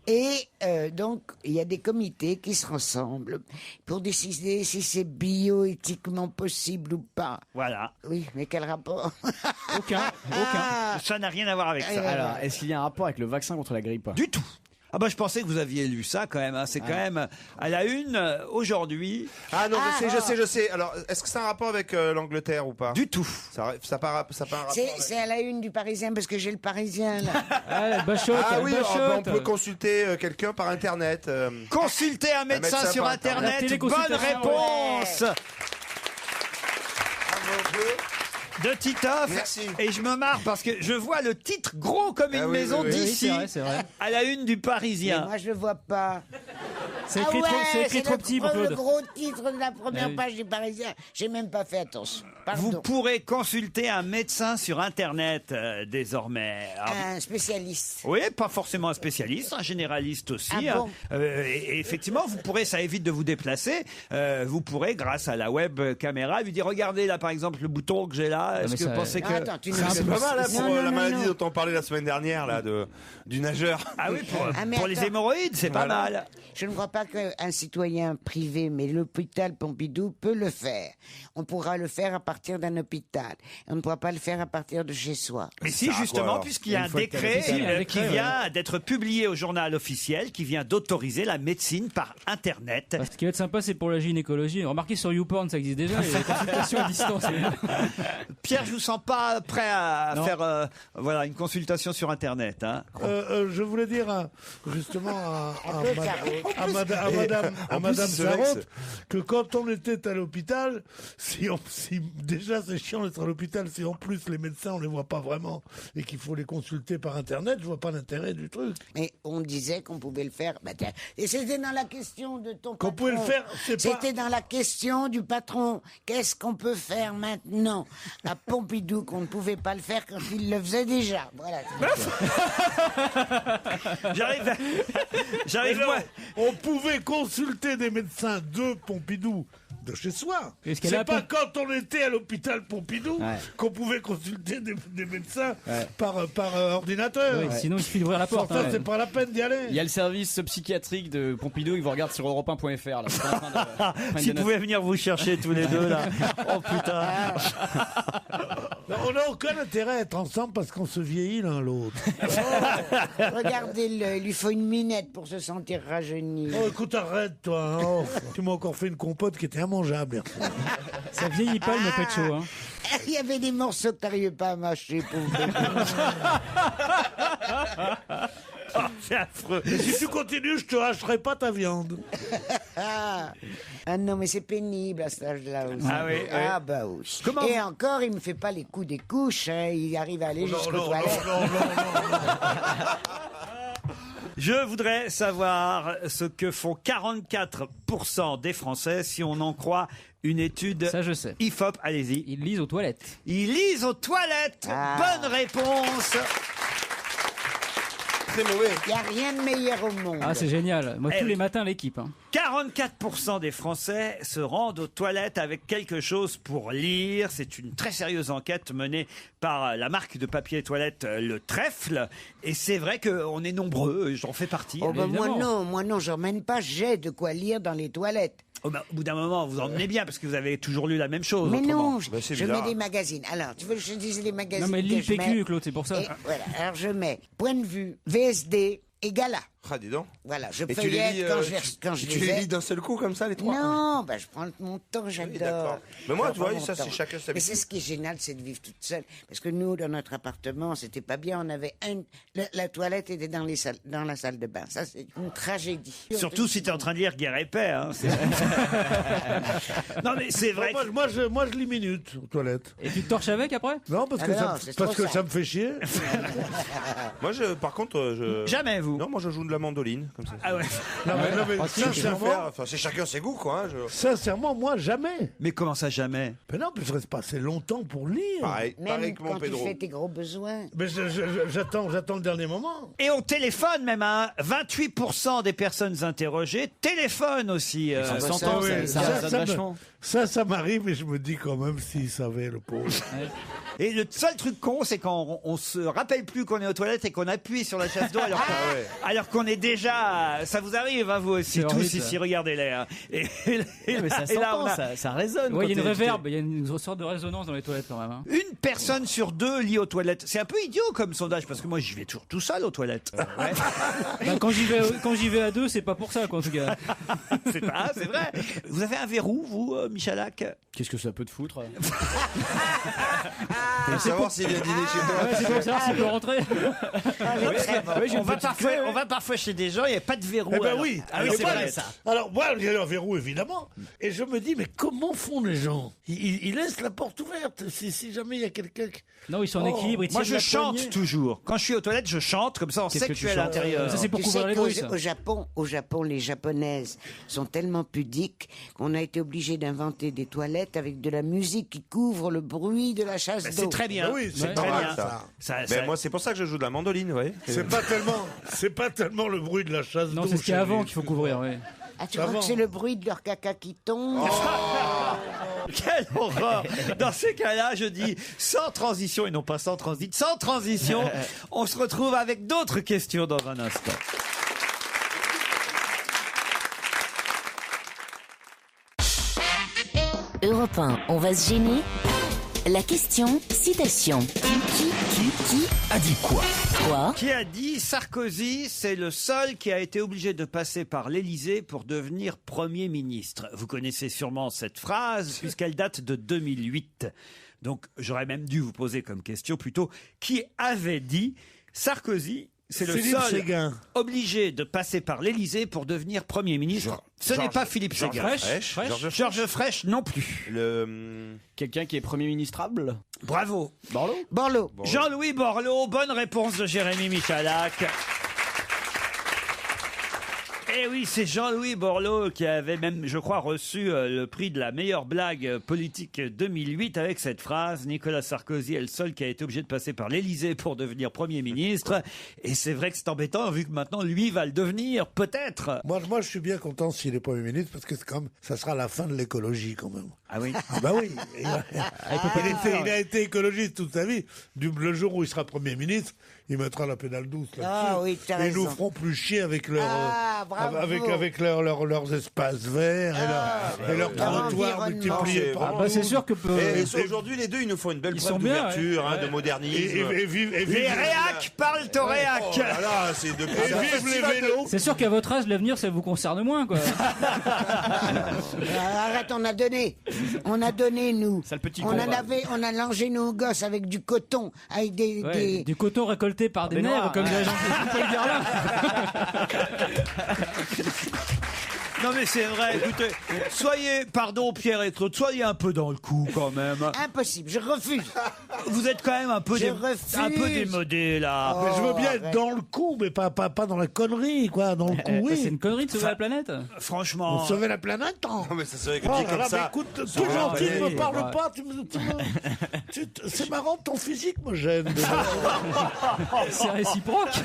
Et donc, il y a des comités qui se rassemblent pour décider si c'est bioéthiquement possible ou pas. Voilà. Oui, mais quel rapport? Aucun. Ça n'a rien à voir avec ça. Alors, est-ce qu'il y a un rapport avec le vaccin contre la grippe? Du tout. Ah bah je pensais que vous aviez lu ça quand même. C'est quand même à la une aujourd'hui. Ah non, je sais. Alors, est-ce que ça a un rapport avec l'Angleterre ou pas? Du tout. Ça part un rapport. C'est à la une du Parisien parce que j'ai le Parisien là. Oui, on peut consulter quelqu'un par Internet. Consulter un médecin sur Internet. Bonne réponse. De Titoff. Merci. Et je me marre parce que je vois le titre gros comme une maison d'ici c'est vrai. à la une du Parisien. Mais moi je le vois pas. C'est écrit trop petit pour Claude. Le gros titre de la première page du Parisien. J'ai même pas fait attention. Pardon. Vous pourrez consulter un médecin sur Internet désormais. Un spécialiste. Oui, pas forcément un spécialiste, un généraliste aussi. Ah bon Et effectivement, vous pourrez, ça évite de vous déplacer. Vous pourrez, grâce à la web caméra, lui dire regardez là par exemple le bouton que j'ai là. Est-ce que vous pensez que c'est pas mal pour la maladie dont on parlait la semaine dernière là du nageur? Ah oui, pour les hémorroïdes, c'est pas mal. Je ne crois pas qu'un citoyen privé, mais l'hôpital Pompidou peut le faire. On pourra le faire à partir d'un hôpital. On ne pourra pas le faire à partir de chez soi. Mais si, justement, puisqu'il y a un décret qui vient d'être publié au journal officiel, qui vient d'autoriser la médecine par Internet. Ce qui va être sympa, c'est pour la gynécologie. Remarquez, sur YouPorn, ça existe déjà. Il y a des consultations à distance. Pierre, je vous sens pas prêt à faire une consultation sur Internet. Je voulais dire justement à Madame Sarraute que quand on était à l'hôpital, si déjà c'est chiant d'être à l'hôpital, si en plus les médecins on les voit pas vraiment et qu'il faut les consulter par internet, je vois pas l'intérêt du truc. Mais on disait qu'on pouvait le faire. Bah, tiens. Et c'était dans la question de ton patron. Qu'on pouvait le faire, C'était dans la question du patron. Qu'est-ce qu'on peut faire maintenant à Pompidou qu'on ne pouvait pas le faire quand il le faisait déjà. Voilà. J'arrive moi. On pouvait consulter des médecins de Pompidou de chez soi. C'est pas quand on était à l'hôpital Pompidou qu'on pouvait consulter des médecins par ordinateur. Oui, sinon il suffit d'ouvrir la porte. Ça, c'est pas la peine d'y aller. Il y a le service psychiatrique de Pompidou, il vous regarde sur europe1.fr. Si vous pouvez venir vous chercher tous les deux là. Oh putain. On n'a aucun intérêt à être ensemble parce qu'on se vieillit l'un l'autre. Regardez-le, il lui faut une minette pour se sentir rajeuni. Oh, écoute, arrête, toi. Hein. Tu m'as encore fait une compote qui était immangeable. Ça vieillit pas, le Muppet Show. Hein. Il y avait des morceaux que t'arrivais pas à mâcher, pauvre bébé. Oh, c'est affreux. Et si tu continues, je te hacherai pas ta viande. Ah non, mais c'est pénible à cet âge-là aussi. Ah oui, Ah bah oui. Comment Et encore, il me fait pas les coups des couches, hein. Il arrive à aller jusqu'aux toilettes. Non. Je voudrais savoir ce que font 44% des Français si on en croit une étude Ça, je sais. IFOP. Allez-y. Ils lisent aux toilettes. Ils lisent aux toilettes. Bonne réponse. Très mauvais. Il n'y a rien de meilleur au monde. Ah, c'est génial. Moi, tous les matins, l'équipe. Hein. 44% des Français se rendent aux toilettes avec quelque chose pour lire. C'est une très sérieuse enquête menée par la marque de papier toilette Le Trèfle. Et c'est vrai qu'on est nombreux, j'en fais partie. Oh bah moi non, j'emmène pas, j'ai de quoi lire dans les toilettes. Oh bah, au bout d'un moment, vous en emmenez bien parce que vous avez toujours lu la même chose. Mais autrement. non, je mets des magazines. Alors, tu veux que je dise les magazines? Non, mais lis le je PQ, mets Claude, c'est pour ça. Et voilà, alors je mets Point de vue, VSD et Gala. Ah, dis donc. Voilà, je Et tu les feuillette lis, quand je tu les lis d'un seul coup comme ça, les trois? Non, bah, je prends mon temps, j'adore. d'accord. Mais moi, Je tu vois, prends mon ça, c'est temps. chacun sa Mais c'est ce qui est génial, c'est de vivre toute seule. Parce que nous, dans notre appartement, c'était pas bien. On avait la toilette était dans la salle de bain. Ça, c'est une tragédie. Surtout si tu es en train de lire Guerre et Paix. Hein, non, mais c'est vrai. Moi, je lis minutes aux toilettes. Et tu te torches avec après? Non, parce que, ça me fait chier. Moi, par contre, Jamais, vous. Non, moi, je joue de la mandoline, comme ça. Ah ouais. Non, mais sincèrement, Enfin, c'est chacun ses goûts, quoi. sincèrement, moi, jamais. Mais comment ça, jamais? Mais non, je reste pas assez longtemps pour lire. Pareil Même que mon quand tu Pedro. fais tes gros besoins. Mais j'attends le dernier moment. Et on téléphone même, hein. 28% des personnes interrogées téléphonent aussi. bah, S'entend, oui, ça résonne vachement. Ça m'arrive et je me dis quand même s'il savait, le pauvre. Et le seul truc con, c'est quand on se rappelle plus qu'on est aux toilettes et qu'on appuie sur la chasse d'eau alors qu'on est déjà. Ça vous arrive, hein, vous aussi, C'est tous horrible, ici, regardez-les. Hein. Mais ça s'entend, ça résonne. Ouais, il y a une quand t'es- réverb, il y a une sorte de résonance dans les toilettes quand même. Hein. Une personne sur deux lit aux toilettes. C'est un peu idiot comme sondage parce que moi j'y vais toujours tout seul aux toilettes. Ouais. Bah, quand j'y vais à deux, c'est pas pour ça, quoi, en tout cas. c'est vrai. Vous avez un verrou, vous, Michalak? Qu'est-ce que ça peut te foutre? Faut savoir s'il vient dîner chez toi. Ouais, c'est pour savoir s'il peut rentrer. On va parfois chez des gens, il n'y a pas de verrou. Eh ben alors. oui. Ah oui, c'est vrai ça. Alors, moi, il y a un verrou, évidemment. Et je me dis, mais comment font les gens? Ils laissent la porte ouverte. Si jamais il y a quelqu'un qui... Non, ils sont en équilibre. Ils Moi tiennent je la chante poignée. toujours. Quand je suis aux toilettes, je chante, comme ça on sait que tu es à l'intérieur. Ça, c'est pour Tu couvrir sais les bruits, ça. qu'au Japon, les Japonaises sont tellement pudiques qu'on a été obligé d'inventer des toilettes avec de la musique qui couvre le bruit de la chasse d'eau. C'est très bien. Ben oui, c'est très normal, bien. ça. Ça- Mais moi, c'est pour ça que je joue de la mandoline, ouais. C'est pas tellement le bruit de la chasse d'eau. Non, c'est ce qu'il y a chez avant les- qu'il faut couvrir, oui. Ah, tu crois que c'est le bruit de leur caca qui tombe? Quelle horreur! Dans ces cas-là, je dis sans transition et non pas sans transit, sans transition, on se retrouve avec d'autres questions dans un instant. Europe 1, on va se gêner. La question, citation. Qui A dit quoi? Quoi? Qui a dit Sarkozy, c'est le seul qui a été obligé de passer par l'Élysée pour devenir Premier ministre. Vous connaissez sûrement cette phrase puisqu'elle date de 2008. Donc j'aurais même dû vous poser comme question plutôt qui avait dit Sarkozy, C'est le Philippe seul Séguin. obligé de passer par l'Élysée pour devenir Premier ministre. Ce n'est pas Philippe Séguin. Georges Frêche non plus. Quelqu'un qui est Premier ministrable. Bravo. Borloo. Jean-Louis Borloo, bonne réponse de Jérémy Michalak. Eh oui, c'est Jean-Louis Borloo qui avait même, je crois, reçu le prix de la meilleure blague politique 2008 avec cette phrase. Nicolas Sarkozy est le seul qui a été obligé de passer par l'Élysée pour devenir Premier ministre. Et c'est vrai que c'est embêtant vu que maintenant lui va le devenir, peut-être. Moi, je suis bien content s'il est Premier ministre parce que c'est comme ça sera la fin de l'écologie quand même. Ah oui. Ah bah oui. Il a été écologiste toute sa vie. Le jour où il sera Premier ministre, il mettra la pédale douce là-dessus. Ah oui, t'as et ils nous raison. feront plus chier avec leurs leurs espaces verts et leurs trottoirs multipliés par bah c'est sûr que aujourd'hui les deux ils nous font une belle preuve bien, d'ouverture, de modernisme. Les réacs parlent au réac. Oh là là, c'est depuis vive les vélos. c'est sûr qu'à votre âge, l'avenir, ça vous concerne moins, quoi. Arrête, on a donné nous. Ça, le petit On combat. on a langé nos gosses avec du coton, avec des... Du coton récolté par des nègres, noirs, comme dirait Jean-Paul Garlin. Non mais c'est vrai, écoutez, soyez, pardon Pierre et Claude, soyez un peu dans le coup quand même. Impossible, je refuse. Vous êtes quand même un peu, refuse. un peu démodé là. Mais je veux bien arrête. être dans le coup, mais pas dans la connerie, quoi. Dans le coup, C'est oui. une connerie de sauver la planète. Franchement. On sauver la planète, hein. Non mais ça serait Oh dit là comme là, mais ça. écoute, tout gentil, ne me parle pas. C'est marrant, ton physique me gêne. C'est réciproque.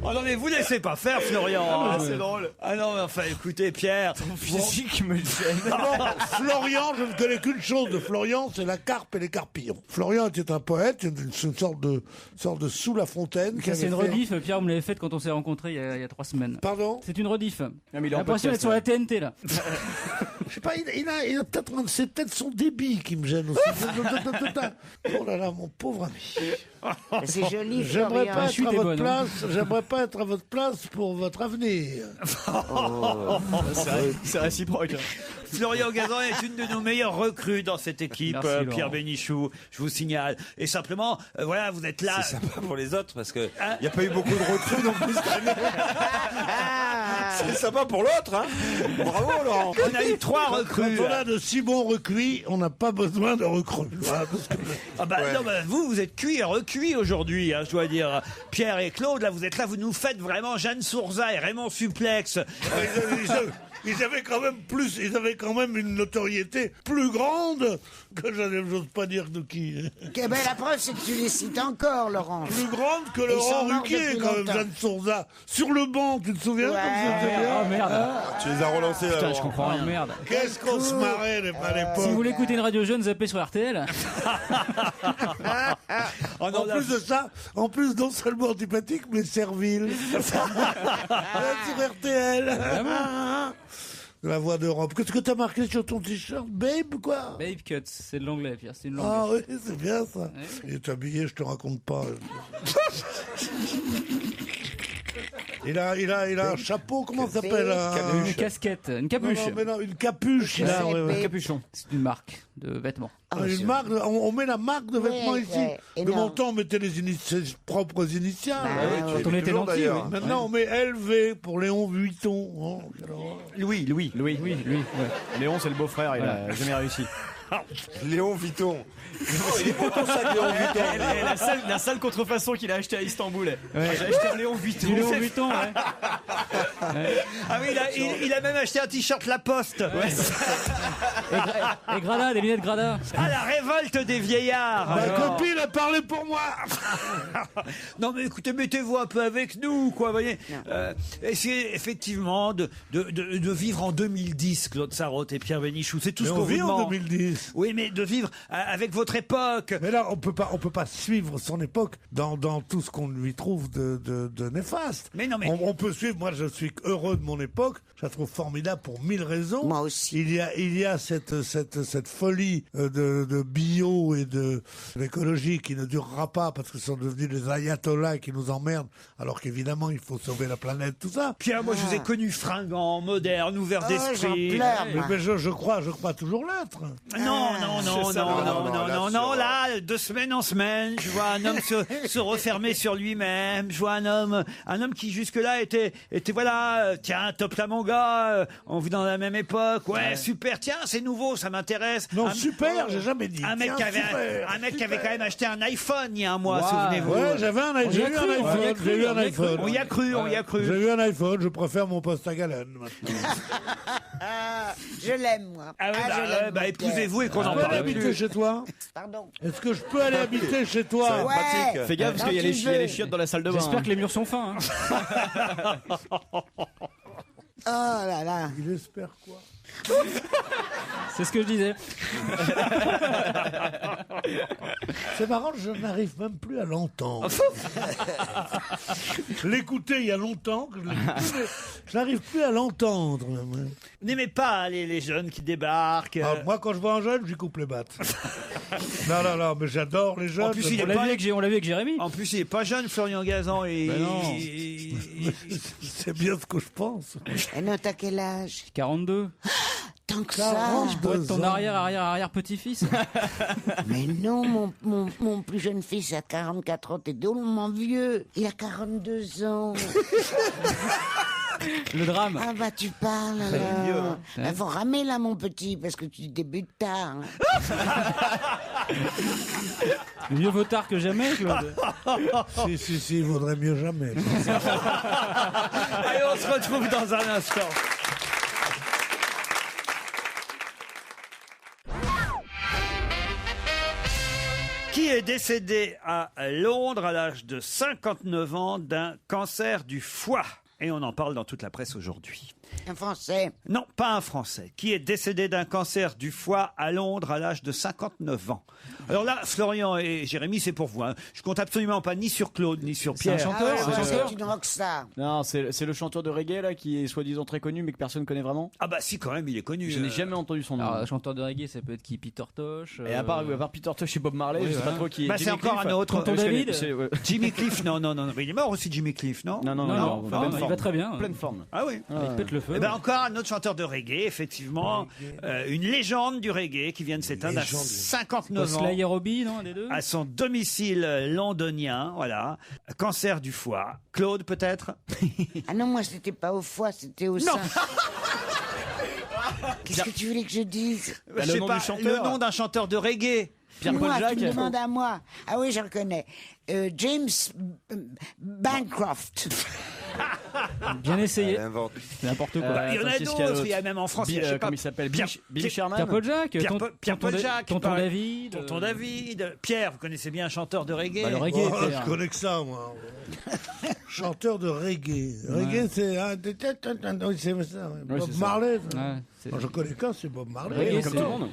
Oh non mais vous laissez pas faire Florian. C'est drôle. Ah non mais enfin écoutez Pierre. Physique me gêne. D'abord, Florian, je ne connais qu'une chose de Florian, c'est la carpe et les carpillons. Florian était un poète, une sorte de sous la fontaine. qui C'est avait une fait- rediff, Pierre, vous me l'avez faite quand on s'est rencontrés il y a 3 semaines. Pardon? C'est une rediff. mais il est en L'impression d'être podcast, sur la TNT, là. Je sais pas, il a peut-être, c'est peut-être son débit qui me gêne aussi. Oh là là, mon pauvre ami. C'est joli, J'aimerais Florian. pas, chute être à est votre bonne, hein. place, j'aimerais pas être à votre place pour votre avenir. C'est réciproque. Florian Gazan est une de nos meilleures recrues dans cette équipe, Merci, Pierre Laurent. Bénichou, je vous signale. Et simplement, voilà, vous êtes là. C'est sympa pour les autres parce que il n'y a pas eu beaucoup de recrues non plus cette année. C'est sympa pour l'autre, hein. Bravo Laurent. On a eu 3 recrues. Quand on a de si bons recuits, on n'a pas besoin de recrues. Voilà, parce que- Ah bah, non, bah, vous êtes cuits et recuits aujourd'hui, hein, je dois dire. Pierre et Claude, là, vous êtes là, vous nous faites vraiment Jeanne Sourza et Raymond Suplex. Ils avaient quand même une notoriété plus grande que j'ose pas dire de qui. Eh ben, la preuve, c'est que tu les cites encore, Laurent. Plus grande que Ils Laurent sont morts Ruquier, depuis quand même, longtemps. Jeanne Sourza. Sur le banc, tu te souviens comme c'était bien? Oh merde. Tu les as relancés là. Putain, je Laurent. comprends rien. Merde. Qu'est-ce qu'on se marrait à l'époque. Si vous voulez écouter une radio jeune, zappez sur RTL. Oh non, En là, plus de ça, non seulement antipathique, mais servile. Sur RTL. La voix d'Europe. Qu'est-ce que t'as marqué sur ton t-shirt? Babe, quoi? Babe Cuts, c'est de l'anglais, Pierre. C'est une langue. Ah oui, c'est bien ça. Il est habillé, je te raconte pas. Il a un chapeau, comment ça s'appelle? Une casquette, une capuche. Non, une capuche. Il a, Un capuchon. C'est une marque de vêtements. une marque, on met la marque de vêtements Ouais, ici. ouais, De énorme. mon temps, on mettait ses propres initiales. Bah, Quand on était toujours, nantis, d'ailleurs. oui. Maintenant, on met LV pour Léon Vuitton. Oh, quelle horreur. Louis. Oui, lui. Ouais. Léon, c'est le beau-frère, il a jamais réussi. Léon Vuitton. Oh, il est beau ton sac Léon Vuitton. La sale contrefaçon qu'il a acheté à Istanbul. Ouais. J'ai acheté un Léon Vuitton. Du Léon Vuitton, ouais. ah oui, il a même acheté un t-shirt La Poste. Et Grada, des lunettes Grada. Ah, la révolte des vieillards. Ma copine a parlé pour moi. Non mais écoutez, mettez-vous un peu avec nous, quoi, vous voyez. Essayez effectivement de vivre en 2010, Claude Sarraute et Pierre Bénichou. C'est tout Mais ce on qu'on vous vit en demande. 2010. Oui, mais de vivre avec votre époque. Mais là, on peut pas suivre son époque dans tout ce qu'on lui trouve de néfaste. Mais non, mais- On peut suivre. Moi, je suis heureux de mon époque. Je la trouve formidable pour 1000 raisons. Moi aussi. Il y a cette folie de bio et d'écologie qui ne durera pas parce que ce sont devenus des ayatollahs qui nous emmerdent. Alors qu'évidemment, il faut sauver la planète, tout ça. Pierre, moi, je vous ai connu fringant, moderne, ouvert Ah, d'esprit. j'en pleure, moi. Mais je crois toujours l'être. Non, non. Là, de semaine en semaine, je vois un homme se refermer sur lui-même. Je vois un homme qui jusque-là était voilà, tiens, top là mon gars, on vit dans la même époque. Ouais, super. Tiens, c'est nouveau, ça m'intéresse. Non, super, j'ai jamais dit. Un mec qui avait quand même acheté un iPhone il y a un mois, souvenez-vous. Ouais, j'ai eu un iPhone. On y a cru. J'ai eu un iPhone, je préfère mon poste à galène maintenant. Je l'aime, moi. Épousez-vous et qu'on en Je peux aller parle habiter plus. chez toi? Pardon. Est-ce que je peux aller habiter chez toi? Ça va être pratique. Fais gaffe parce qu'il y a les chiottes dans la salle de bain. J'espère que les murs sont fins. Oh là là. Il espère quoi? C'est ce que je disais. C'est marrant, je n'arrive même plus à l'entendre. L'écouter il y a longtemps, que je l'écoute, mais je n'arrive plus à l'entendre. Vous n'aimez pas les jeunes qui débarquent Moi, quand je vois un jeune, j'y coupe les battes. non, mais j'adore les jeunes. En plus, On l'a vu avec Jérémy. En plus, il est pas jeune, Florian Gazan. Et c'est bien ce que je pense. Et non, t'as quel âge? 42. Tant que ça. Je dois être ton arrière petit-fils. Mais non, mon plus jeune fils a 44 ans, t'es drôlement vieux. Il a 42 ans. Le drame. Ah bah tu parles alors. Bah, faut ramer là mon petit parce que tu débutes tard. Mieux vaut tard que jamais, Claude. Si, il vaudrait mieux jamais. Allez, on se retrouve dans un instant. Qui est décédé à Londres à l'âge de 59 ans d'un cancer du foie? Et on en parle dans toute la presse aujourd'hui. Un Français? Non, pas un Français. Qui est décédé d'un cancer du foie à Londres à l'âge de 59 ans. Alors là, Florian et Jérémy, c'est pour vous. Je compte absolument pas ni sur Claude, ni sur Pierre. C'est un chanteur, c'est une rockstar. Non, c'est le chanteur de reggae là qui est soi-disant très connu mais que personne connaît vraiment. Ah bah si, quand même, il est connu. Je n'ai jamais entendu son nom. Alors, chanteur de reggae, ça peut être qui? Peter Tosh. Et à part Peter Tosh et Bob Marley, je sais pas trop qui est. Bah c'est Jimmy encore Cliff. un autre. Tonton David. Jimmy Cliff, non. Il est mort aussi, Jimmy Cliff, non? Non, il va très bien. pleine forme. Ah oui. Il pète le feu. Eh ben encore un autre chanteur de reggae, effectivement. Une légende du reggae qui vient de s'éteindre à 59 ans. Sly Robbie, non, des deux? À son domicile londonien, voilà. Cancer du foie. Claude, peut-être? Ah non, moi c'était pas au foie, c'était au sein. Qu'est-ce que tu voulais que je dise? Je sais pas, le nom d'un chanteur de reggae. Pierre-Paul Moi, Jacques. tu me demandes à moi. Ah oui, je reconnais. James Bancroft. Bien essayé. C'est n'importe quoi. Il y en a d'autres, il y a même en France. Comment il s'appelle? Bill Sherman. Pierre-Paul Jacques. Pierre-Paul Jacques. Tonton David. Tonton David. Pierre, vous connaissez bien un chanteur de reggae? Bah, le reggae, Pierre. Je connais que ça, moi. Chanteur de reggae. Reggae, c'est... Oui, c'est ça. Bob Marley. Moi, je connais qu'un, c'est Bob Marley. Reggae, comme c'est tout le monde.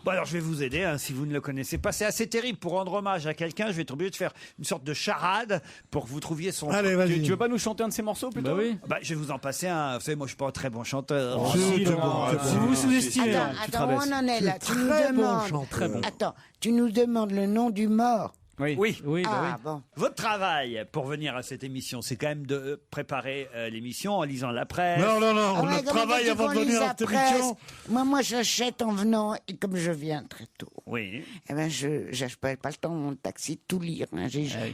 Bon, alors je vais vous aider, si vous ne le connaissez pas. C'est assez terrible pour rendre hommage à quelqu'un. Je vais être obligé de faire une sorte de charade pour que vous trouviez son... Allez, vas-y. Tu veux pas nous chanter un de ces morceaux plutôt? Bah oui. Bah, je vais vous en passer un. Vous savez, moi, je suis pas un très bon chanteur. Si, vous sous-estimez. Attends, où on en est là? Tu nous Très bon demandes. chanteur. Attends, tu nous demandes le nom du mort. Oui. Oui, bah oui. Ah bon. Votre travail pour venir à cette émission, c'est quand même de préparer l'émission en lisant la presse. Non, Ah ouais, le comment travail veux-tu avant de qu'on venir lise à cette la presse? émission. Moi, j'achète en venant, et comme je viens très tôt, Oui. eh ben, je n'ai pas le temps, mon taxi, de tout lire. Hein.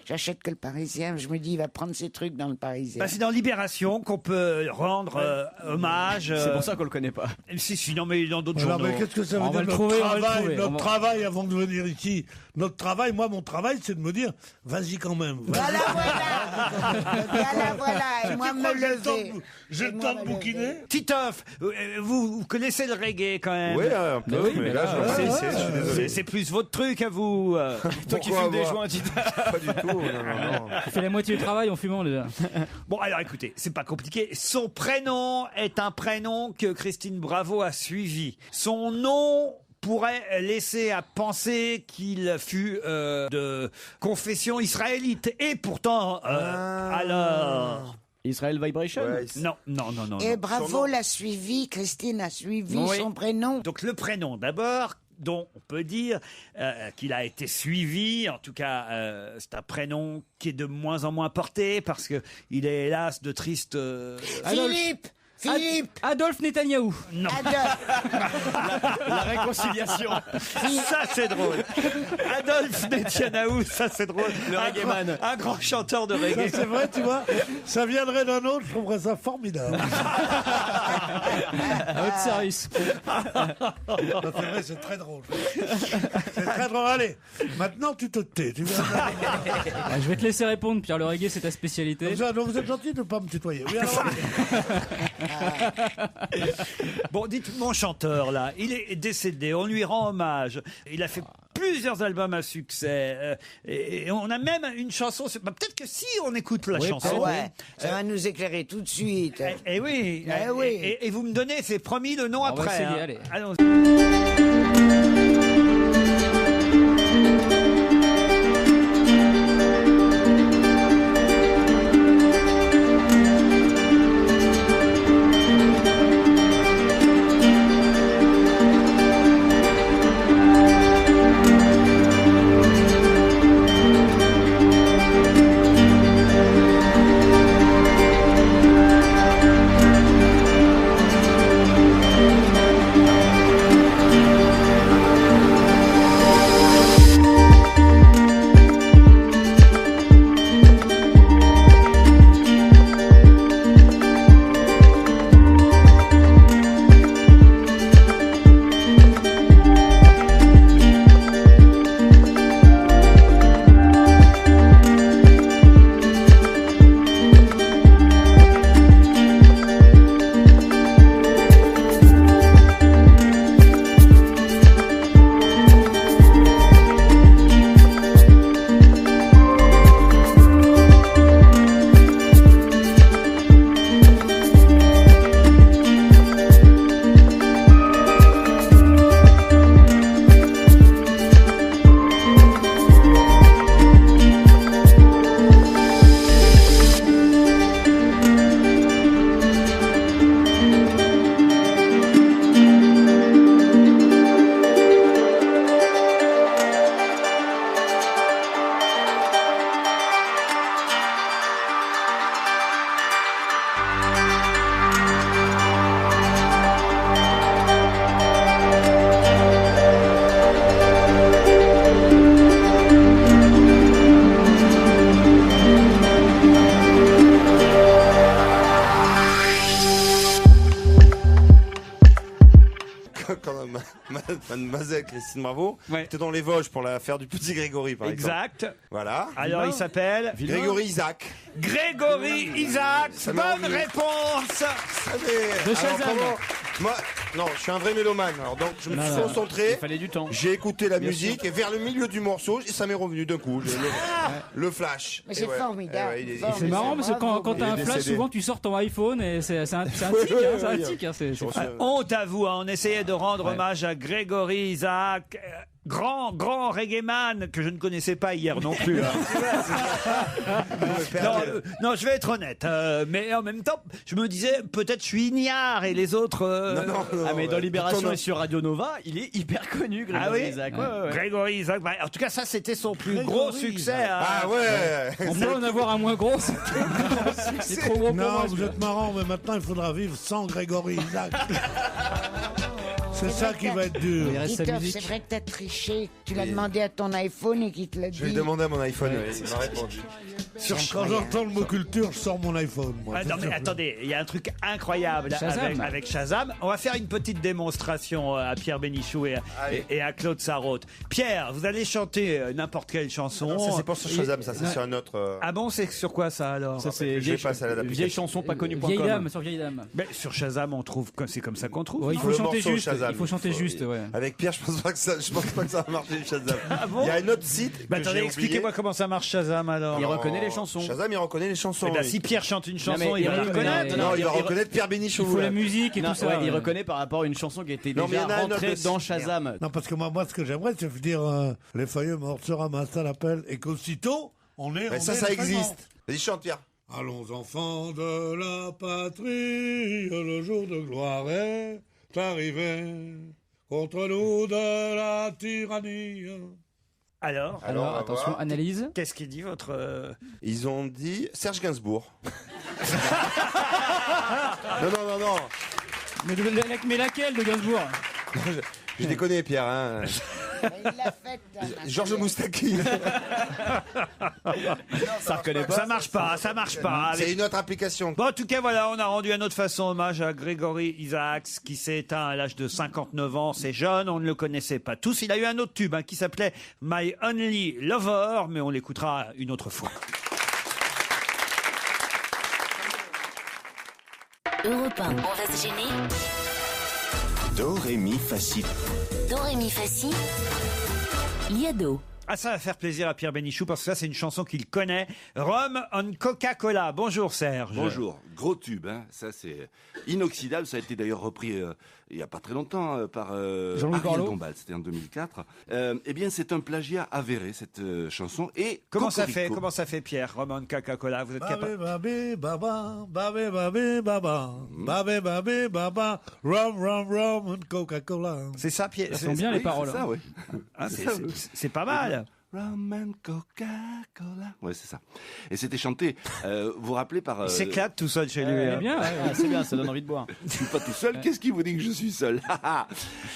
J'achète que le Parisien. Je me dis, il va prendre ses trucs dans le Parisien. Bah, c'est dans Libération qu'on peut rendre hommage. C'est pour ça qu'on le connaît pas. Si, non, mais dans d'autres Alors, journaux. mais qu'est-ce que ça veut On va dire, le notre trouver, on va le travail, trouver. notre travail avant de venir ici? Notre travail, moi, mon travail, c'est de me dire, vas-y quand même. Voilà. Et moi, me lever. J'ai le temps de bouquiner. Titoff, vous connaissez le reggae quand même. Oui, un peu, mais là, je suis désolé. C'est plus votre truc à vous. Toi qui fumes des joints, Tito. Pas du tout, non. Tu fais la moitié du travail en fumant déjà. Bon, alors écoutez, c'est pas compliqué. Son prénom est un prénom que Christine Bravo a suivi. Son nom pourrait laisser à penser qu'il fut de confession israélite. Et pourtant, alors... Israel Vibration. Ouais, Non. Et Bravo l'a suivi, Christine a suivi Oui. son prénom. Donc le prénom d'abord, dont on peut dire qu'il a été suivi. En tout cas, c'est un prénom qui est de moins en moins porté parce que il est hélas de triste. Philippe. Adolphe Netanyahou. Non. La réconciliation. Ça, c'est drôle. Adolphe Netanyahou, ça, c'est drôle. Le reggaeman. Un grand chanteur de reggae. C'est vrai, tu vois, ça viendrait d'un autre, je trouverais ça formidable. À votre service. Non, c'est vrai, c'est très drôle. C'est très drôle. Allez, maintenant tu te tais. Je vais te laisser répondre, Pierre. Le reggae, c'est ta spécialité. Donc vous êtes gentil de ne pas me tutoyer. Oui, alors... Bon, dites, mon chanteur, là, il est décédé, on lui rend hommage. Il a fait plusieurs albums à succès. Et on a même une chanson. Peut-être que si on écoute la chanson. Ouais, ça va nous éclairer tout de suite. Eh oui. Oui. Et vous me donnez, c'est promis, le nom On après. va essayer, hein. allez. Allons. Mademoiselle Christine Bravo était dans les Vosges pour la faire du petit Grégory, par exemple. Exact. Voilà. Alors, il s'appelle Grégory Isaac. Grégory Isaac. Bonne réponse de Shazam. Moi, non, je suis un vrai mélomane. Alors donc, je me suis concentré. Il fallait du temps. J'ai écouté la musique et vers le milieu du morceau, ça m'est revenu d'un coup. Le flash. Mais c'est formidable. C'est marrant parce que quand t'as un flash, souvent tu sors ton iPhone et c'est un tic. C'est un tic. Honte à vous, on essayait de rendre hommage à Grégory Isaac. Grand reggaeman que je ne connaissais pas hier non plus. Non, je vais être honnête. Mais en même temps, je me disais, peut-être je suis ignare et les autres... Non, mais dans Libération et sur Radio Nova, il est hyper connu, Grégory Isaac. Ouais. Grégory Isaac. Bah, en tout cas, ça, c'était son plus gros succès. Ah ouais. On peut en avoir un moins gros. C'est trop gros pour moi. Non, vous êtes marrant, mais maintenant, il faudra vivre sans Grégory Isaac. C'est ça qui va être dur. Christophe, c'est vrai que t'as triché. Tu l'as demandé à ton iPhone et qu'il te l'a dit. Je lui ai demandé à mon iPhone, il m'a répondu. Quand j'entends le mot culture, je sors mon iPhone. Moi. Non mais attendez, il y a un truc incroyable avec Shazam. On va faire une petite démonstration à Pierre Bénichou et à Claude Sarraute. Pierre, vous allez chanter n'importe quelle chanson. Non, ça c'est pas sur Shazam, ça c'est sur un autre. Ah bon, c'est sur quoi ça alors? Ça c'est vieille chanson pas connue.com. Vieille dame, sur vieille dame. Mais sur Shazam, on trouve que c'est comme ça qu'on trouve. Il faut chanter juste. Il faut chanter juste, ouais. Avec Pierre, je pense pas que ça va marcher Shazam. Ah bon? Il y a un autre site. Bah attendez, expliquez-moi comment ça marche Shazam alors. Il reconnaît les chansons. Shazam, il reconnaît les chansons. Eh ben, si Pierre chante une chanson, il va la reconnaître. Non, il va reconnaître Pierre Bénichou. Il faut la musique et tout ça. Il reconnaît par rapport à une chanson qui a été déjà rentrée dans Shazam. Non, parce que moi, ce que j'aimerais, c'est dire les feuilles mortes se ramassent à l'appel et qu'aussitôt, on est. Ça existe. Vas-y, chante, Pierre. Allons, enfants de la patrie, le jour de gloire est arrivé. Contre nous de la tyrannie. Alors, attention, analyse. Qu'est-ce qu'il dit votre... Ils ont dit Serge Gainsbourg. Non. Mais laquelle de Gainsbourg? Je déconne, Pierre. Hein. Il l'a faite. Georges Moustaki. Ça reconnaît pas. Ça marche pas. C'est une autre application. Bon, en tout cas, voilà, on a rendu à notre façon hommage à Grégory Isaacs, qui s'est éteint à l'âge de 59 ans. C'est jeune, on ne le connaissait pas tous. Il a eu un autre tube qui s'appelait My Only Lover, mais on l'écoutera une autre fois. Europe 1, on va se gêner. Do, ré, mi, fa, si. Do, ré, mi, fa, si. Liado. Ah, ça va faire plaisir à Pierre Bénichou parce que ça, c'est une chanson qu'il connaît. Rome on Coca-Cola. Bonjour Serge. Bonjour. Gros tube, hein. Ça c'est inoxydable. Ça a été d'ailleurs repris il n'y a pas très longtemps par Ariel Dombal. C'était en 2004. Eh bien, c'est un plagiat avéré, cette chanson. Et Comment ça fait, Pierre, Rome on Coca-Cola? Vous êtes capable? Babé, baba, babé, babé, baba, babé, babé, baba, rum, and Coca-Cola. C'est ça, Pierre? Ça sent bien les paroles. C'est ça, oui. C'est pas mal. Rum and Coca-Cola. Ouais, c'est ça. Et c'était chanté, vous vous rappelez par... Il s'éclate tout seul chez lui. C'est bien, c'est bien, ça donne envie de boire. Je suis pas tout seul, qu'est-ce qui vous dit que je suis seul?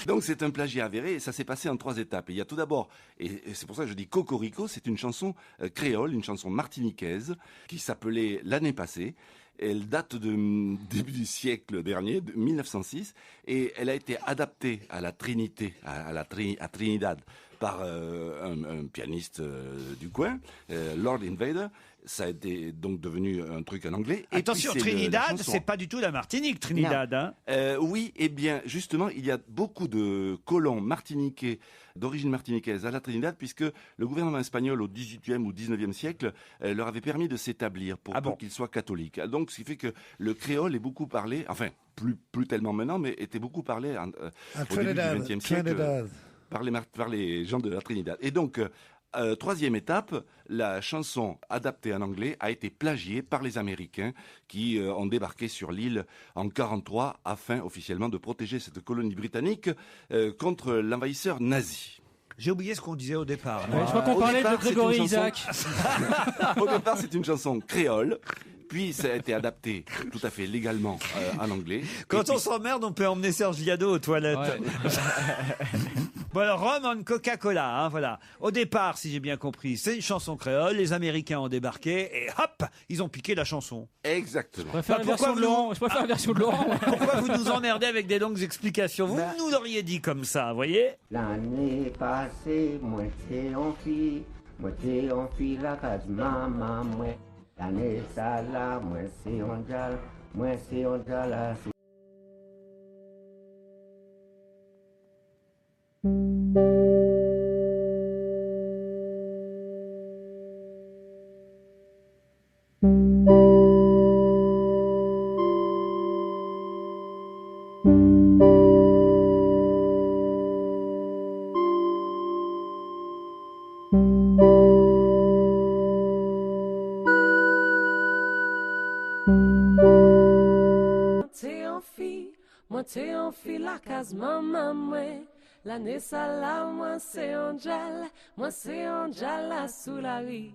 Donc c'est un plagiat avéré et ça s'est passé en 3 étapes. Et il y a tout d'abord, et c'est pour ça que je dis Cocorico, c'est une chanson créole, une chanson martiniquaise qui s'appelait L'année passée. Elle date de début du siècle dernier, de 1906, et elle a été adaptée à la Trinité, à Trinidad, par un pianiste du coin, Lord Invader. Ça a été donc devenu un truc en anglais. Et attention, puis Trinidad, c'est pas du tout la Martinique, Trinidad. Hein. Oui, eh bien, justement, il y a beaucoup de colons martiniquais d'origine martiniquaise à la Trinidad, puisque le gouvernement espagnol au XVIIIe ou XIXe siècle leur avait permis de s'établir pour qu'ils soient catholiques. Donc, ce qui fait que le créole est beaucoup parlé, enfin, plus tellement maintenant, mais était beaucoup parlé au début du XXe siècle par les gens de la Trinidad. Et donc, 3e étape, la chanson adaptée en anglais a été plagiée par les Américains qui ont débarqué sur l'île en 1943 afin officiellement de protéger cette colonie britannique contre l'envahisseur nazi. J'ai oublié ce qu'on disait au départ. Je crois qu'on parlait de Grégory Isaac. Au départ, c'est une chanson créole. Puis ça a été adapté tout à fait légalement en anglais. Quand on s'emmerde, on peut emmener Serge Liado aux toilettes. Ouais. Bon alors, Rome on Coca-Cola, hein, voilà. Au départ, si j'ai bien compris, c'est une chanson créole. Les Américains ont débarqué et hop, ils ont piqué la chanson. Exactement. Je préfère la version de Laurent. Pourquoi vous nous emmerdez avec des longues explications? Vous nous l'auriez dit comme ça, vous voyez? L'année passée, moi t'ai en fille la case maman, moi. L'année ça là, moi c'est on jala. T'es en fille la case maman moi. L'année ça là, moi c'est un jala sous la vie.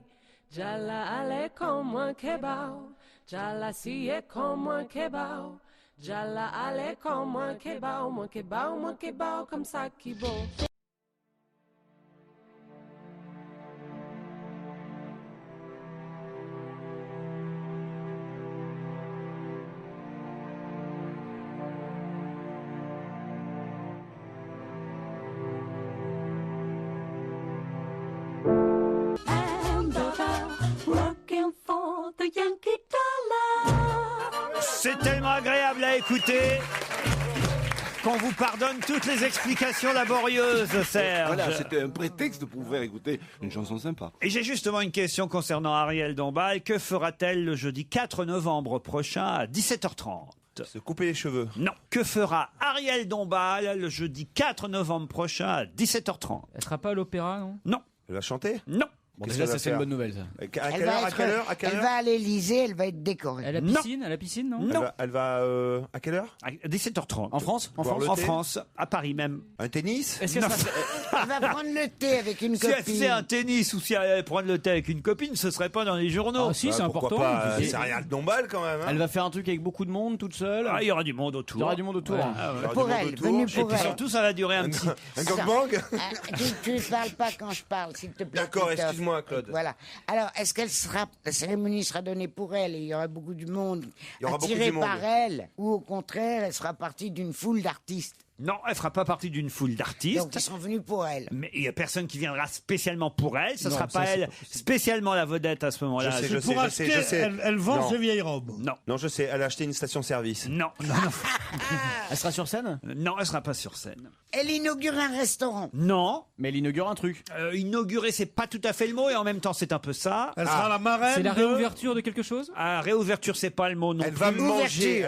Jala allez comme moi kebao. Jala siye comme moi kebao. Jala allez comme moi kebao comme ça qui bon. C'est tellement agréable à écouter qu'on vous pardonne toutes les explications laborieuses, Serge. Voilà, c'était un prétexte pour vous faire écouter une chanson sympa. Et j'ai justement une question concernant Ariel Dombal. Que fera-t-elle le jeudi 4 novembre prochain à 17h30 ? Se couper les cheveux. Non. Que fera Ariel Dombal le jeudi 4 novembre prochain à 17h30 ? Elle sera pas à l'opéra, non ? Non. Elle va chanter ? Non. Bon, déjà, ça c'est une bonne nouvelle. Ça. À quelle Elle heure va à l'Élysée, elle va être décorée. À la piscine, non? Non. Elle va à quelle heure? À 17h30. En France? En France, à Paris même. Un tennis? Elle va prendre le thé avec une Si elle copine. faisait un tennis ou si elle allait prendre le thé avec une copine, ce serait pas dans les journaux. Ah si, c'est important. Pas, c'est rien de non-balle quand même. Hein. Elle va faire un truc avec beaucoup de monde, toute seule. Ah, il y aura du monde autour. Il y aura du monde autour. Ouais. Pour elle, venue pour Et puis elle. surtout, ça va durer un petit... Un gangbang? Tu ne parles pas quand je parle, s'il te plaît. D'accord, Christophe. excuse-moi, Claude. Voilà. Alors, est-ce qu'elle sera, la cérémonie sera donnée pour elle et il y aura beaucoup du monde Il y aura beaucoup attiré du monde. par elle, ou au contraire, elle sera partie d'une foule d'artistes? Non, elle fera pas partie d'une foule d'artistes. Donc, ils sont venus pour elle. Mais il y a personne qui viendra spécialement pour elle. Ce Non, sera ça, pas c'est elle spécialement la vedette à ce moment-là. Je sais, Pour je acheter, sais. elle vend Non. ses vieilles robes. Non, Non, je sais, elle a acheté une station-service. non, Elle sera sur scène? non, elle sera pas sur scène. Elle inaugure un restaurant. Non, Mais elle inaugure un truc. inaugurer, c'est pas tout à fait le mot et en même temps, c'est un peu ça. Elle sera la marraine. C'est la de- réouverture de quelque chose? Ah, réouverture, c'est pas le mot non Elle va plus. manger,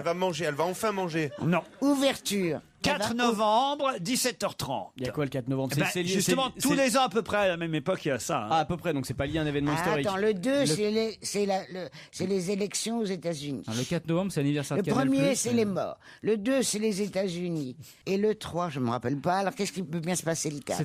elle va enfin manger. Non. Ouverture. 4 novembre, 17h30. Il y a quoi le 4 novembre? Ben, C'est lié- justement, c'est- tous c'est- les ans à peu près à la même époque, il y a ça. hein. Ah, à peu près, donc c'est pas lié à un événement Ah, historique. attends, le 2, c'est les élections aux États-Unis. Le 4 novembre, c'est l'anniversaire Le de Canal+. premier, c'est les morts. Le 2, c'est les États-Unis. Et le 3, je me rappelle pas. Alors, qu'est-ce qui peut bien se passer le 4?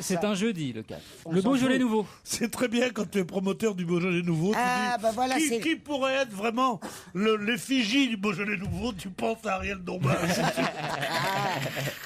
C'est un jeudi, le 4. On Le s'en Beaujolais fout. nouveau. C'est très bien quand tu es promoteur du Beaujolais nouveau. Ah, tu dis, bah voilà, c'est- qui pourrait être vraiment l'effigie du Beaujolais nouveau? Tu penses à Ariel Dombal.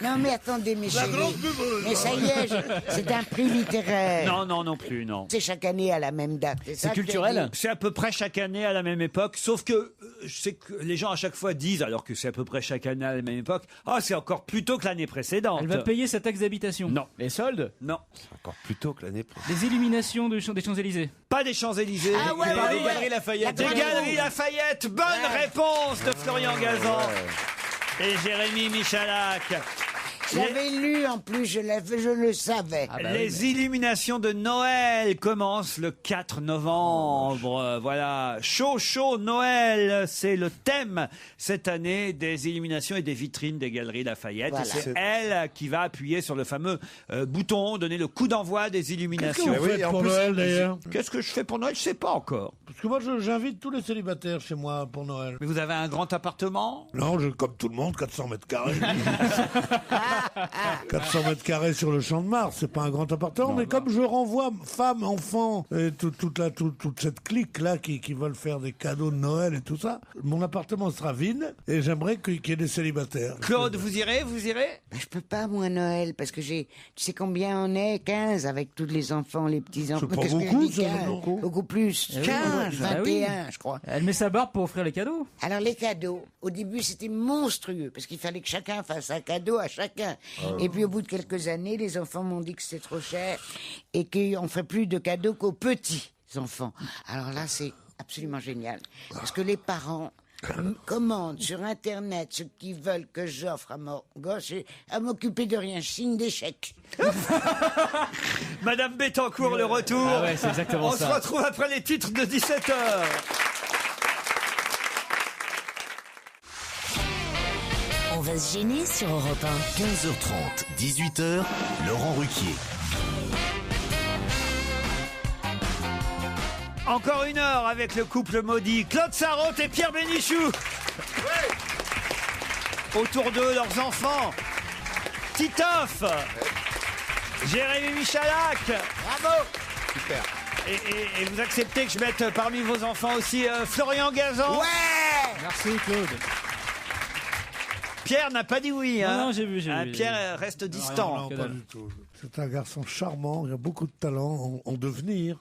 Non, mais attendez, mes La chéris. grande buveuse. Mais ça y est, c'est un prix littéraire. Non plus, non. C'est chaque année à la même date. ça que je dis. C'est à peu près chaque année à la même époque, sauf que je sais que les gens à chaque fois disent, alors que c'est à peu près chaque année à la même époque, ah, c'est encore plus tôt que l'année précédente. Elle va payer sa taxe d'habitation. Non. Les soldes? Non. Encore plus tôt que l'année précédente. Les illuminations des Champs-Élysées. Pas des Champs-Élysées. Ah ouais, Pas ouais, des ouais. Galeries Lafayette. Des La Grande Galeries Roue. Lafayette. Bonne réponse de Florian Gazan et Jérémy Michalak. J'avais lu en plus, je le savais. Les illuminations de Noël commencent le 4 novembre. Voilà. Chaud, chaud, Noël. C'est le thème cette année des illuminations et des vitrines des Galeries Lafayette. Voilà. Et c'est elle qui va appuyer sur le fameux bouton, donner le coup d'envoi des illuminations. Qu'est-ce que vous faites pour Noël, d'ailleurs? Qu'est-ce que je fais pour Noël? Je sais pas encore. Parce que moi, j'invite tous les célibataires chez moi pour Noël. Mais vous avez un grand appartement? Non, comme tout le monde, 400 mètres carrés. 400 mètres carrés sur le Champ de Mars, c'est pas un grand appartement, mais comme je renvoie femmes, enfants, et toute cette clique-là qui veulent faire des cadeaux de Noël et tout ça, mon appartement sera vide et j'aimerais qu'il y ait des célibataires. Claude, vous irez? Ben, je peux pas, moi, Noël, parce que tu sais combien on est? 15 avec tous les enfants, les petits-enfants. C'est pas Qu'est-ce que beaucoup, je dis, ça, 15? beaucoup. Beaucoup plus. Eh oui, 15, bah oui. 21, je crois. Elle met sa barbe pour offrir les cadeaux. Alors, les cadeaux, au début, c'était monstrueux, parce qu'il fallait que chacun fasse un cadeau à chacun. Et puis, au bout de quelques années, les enfants m'ont dit que c'était trop cher et qu'on fait plus de cadeaux qu'aux petits enfants. Alors là, c'est absolument génial. Parce que les parents commandent sur Internet ce qu'ils veulent que j'offre à mon gosse et à m'occuper de rien. Je signe des chèques. Madame Bettencourt, le retour. Ah ouais, c'est exactement On ça. se retrouve après les titres de 17h. On va se gêner sur Europe 1. 15h30, 18h, Laurent Ruquier. Encore une heure avec le couple maudit Claude Sarraute et Pierre Bénichou. Autour d'eux, leurs enfants. Titoff. Jérémy Michalak. Bravo. Super. Et vous acceptez que je mette parmi vos enfants aussi Florian Gazan? Ouais. Merci, Claude. Pierre n'a pas dit oui. Hein. Non, j'ai vu. Pierre reste distant. Non, pas du tout. C'est un garçon charmant, il a beaucoup de talent en devenir.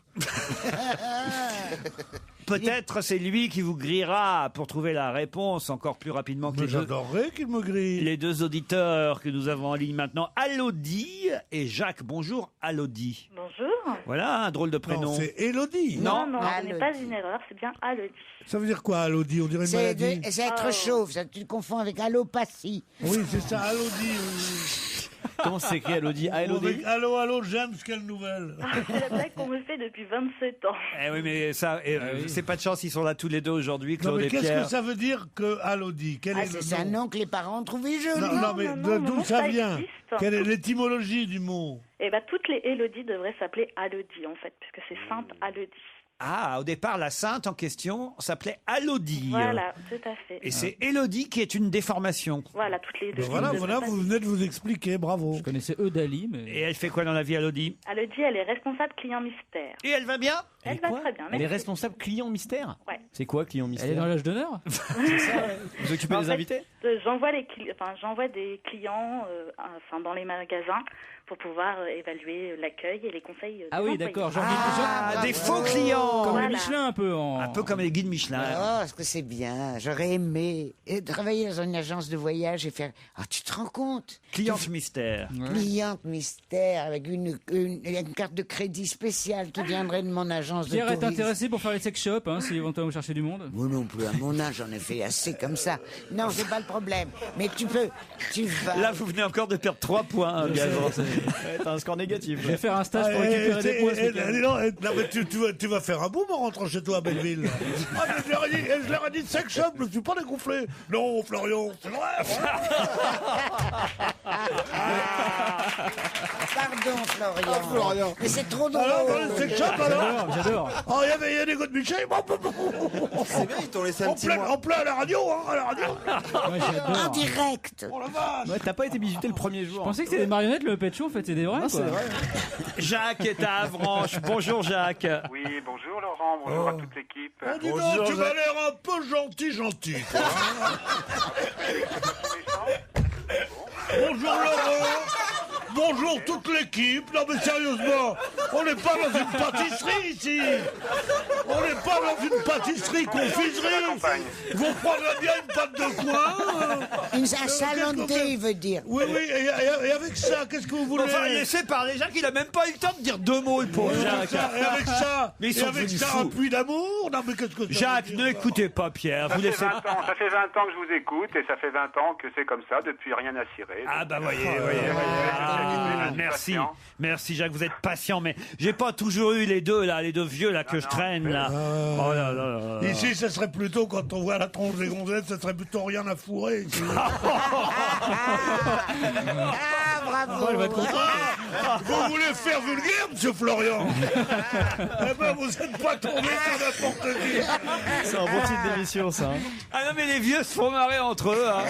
Peut-être c'est lui qui vous grillera pour trouver la réponse encore plus rapidement que Mais les deux, j'adorerais qu'il me grille. les deux auditeurs que nous avons en ligne maintenant. Alodie et Jacques. Bonjour Alodie. Bonjour. Voilà un drôle de prénom. Non, c'est Élodie. Non, ce Alodie. n'est pas une erreur, c'est bien Alodie. Ça veut dire quoi, Alodie? On dirait une C'est maladie. c'est être chauve, ça, tu le confonds avec allopathie. Oui, c'est ça, Alodie. Comment c'est écrit Elodie? Ah, Avec Elodie. allô, allô, James, quelle nouvelle? C'est la blague qu'on me fait depuis 27 ans. Eh oui, mais ça, c'est pas de chance, ils sont là tous les deux aujourd'hui, Non, Claude mais et qu'est-ce Pierre. que ça veut dire que Alodie? Quel est le C'est un nom? nom que les parents ont trouvé joli. Non, mais non, d'où non, ça ça vient? existe. Quelle est l'étymologie du mot? Et toutes les Élodie devraient s'appeler Alodie, en fait, puisque c'est Sainte Alodie. Ah, au départ, la sainte en question s'appelait Alodie. Voilà, tout à fait. Et c'est Élodie qui est une déformation. Voilà, toutes les Élodie. Voilà, vous venez de vous expliquer, bravo. Je connaissais Eudali, mais... Et elle fait quoi dans la vie, Alodie? Alodie, elle est responsable client mystère. Et elle va bien? Elle va très bien, Elle est merci. responsable client mystère? Ouais. C'est quoi client mystère? Elle est dans l'âge d'honneur? C'est ça, ouais. Vous occupez des invités? J'envoie des clients dans les magasins pour pouvoir évaluer l'accueil et les conseils. Ah oui, d'accord. Des faux clients. Comme Voilà. les Michelin, un peu. Un peu comme les guides Michelin. Oh, est-ce que c'est bien. J'aurais aimé travailler dans une agence de voyage et faire... Ah, tu te rends compte? Cliente mystère. Cliente mystère avec une carte de crédit spéciale qui viendrait de mon agence Pierre de est tourisme. intéressé pour faire les sex shops, si éventuellement vous cherchez du monde. Moi non plus, à mon âge, j'en ai fait assez comme ça. Non, c'est pas le problème. Mais tu vas... Là, vous venez encore de perdre 3 points, Gazan. T'as un score négatif. Je vais faire un stage pour récupérer des points. Non, mais tu vas faire un boom en rentrant chez toi à Belleville. Ah, mais je leur ai dit sex shop, je ne suis pas dégonflé. Non, Florian, c'est vrai. Pardon, Florian. Mais c'est trop drôle. Alors, dans le sex shop, alors J'adore. Oh, il y a des gars de Michel. C'est bien, ils t'ont laissé un petit mois. En plein à la radio, à la radio. Ouais, j'adore. En direct. Oh la vache. Ouais, t'as pas été bisuté le premier jour. Je pensais que c'était des marionnettes, le pet show, en fait, c'est des vrais, quoi. C'est vrai. Jacques est à Avranches. Bonjour, Jacques. Oui, bonjour Laurent, bonjour à toute l'équipe. Oh, dis donc, tu m'as l'air un peu gentil, toi, Bonjour Laurent. Bonjour toute l'équipe. Non mais sérieusement, on n'est pas dans une pâtisserie ici. On n'est pas dans une pâtisserie confiserie. Vous prendrez bien une pâte de coin. Un salon de thé, il veut dire. Oui, et avec ça, qu'est-ce que vous voulez? Enfin, laissez parler Jacques, il a même pas eu le temps de dire 2 mots, le pauvre Jacques. Et avec ça, Mais ils sont devenus fous. un puits d'amour. Non mais qu'est-ce que ça Jacques, veut dire, n'écoutez pas Pierre. Ça Vous fait laissez... 20 ans, ça fait 20 ans que je vous écoute et ça fait 20 ans que c'est comme ça, depuis rien à cirer. Ah bah voyez. Merci Jacques, vous êtes patient, mais j'ai pas toujours eu les deux vieux là que je traîne là. Oh là là là. Ici, ce serait plutôt, quand on voit la tronche des gonzesses, ce serait plutôt rien à fourrer. Ici. Bravo. Elle va être contente. Vous voulez faire vulgaire, monsieur Florian? Eh ben, vous n'êtes pas tombé sur n'importe qui. C'est un bon titre d'émission, ça. Ah non mais les vieux se font marrer entre eux. Hein.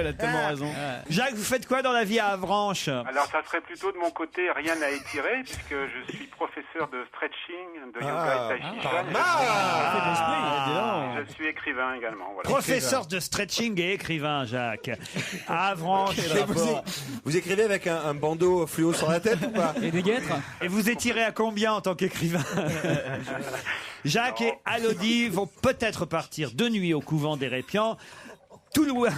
Il a tellement raison. Jacques, vous faites quoi dans la vie à Avranches? Alors ça serait plutôt de mon côté rien à étirer puisque je suis professeur de stretching, de yoga et tai chi chuan. Je suis écrivain également. Voilà. Professeur de stretching et écrivain, Jacques. À Avranches. Vous écrivez avec un bandeau fluo sur la tête ou pas? Et des guêtres. Et vous étirez à combien en tant qu'écrivain? Jacques et Alodie vont peut-être partir de nuit au couvent des Répians. Tout loin.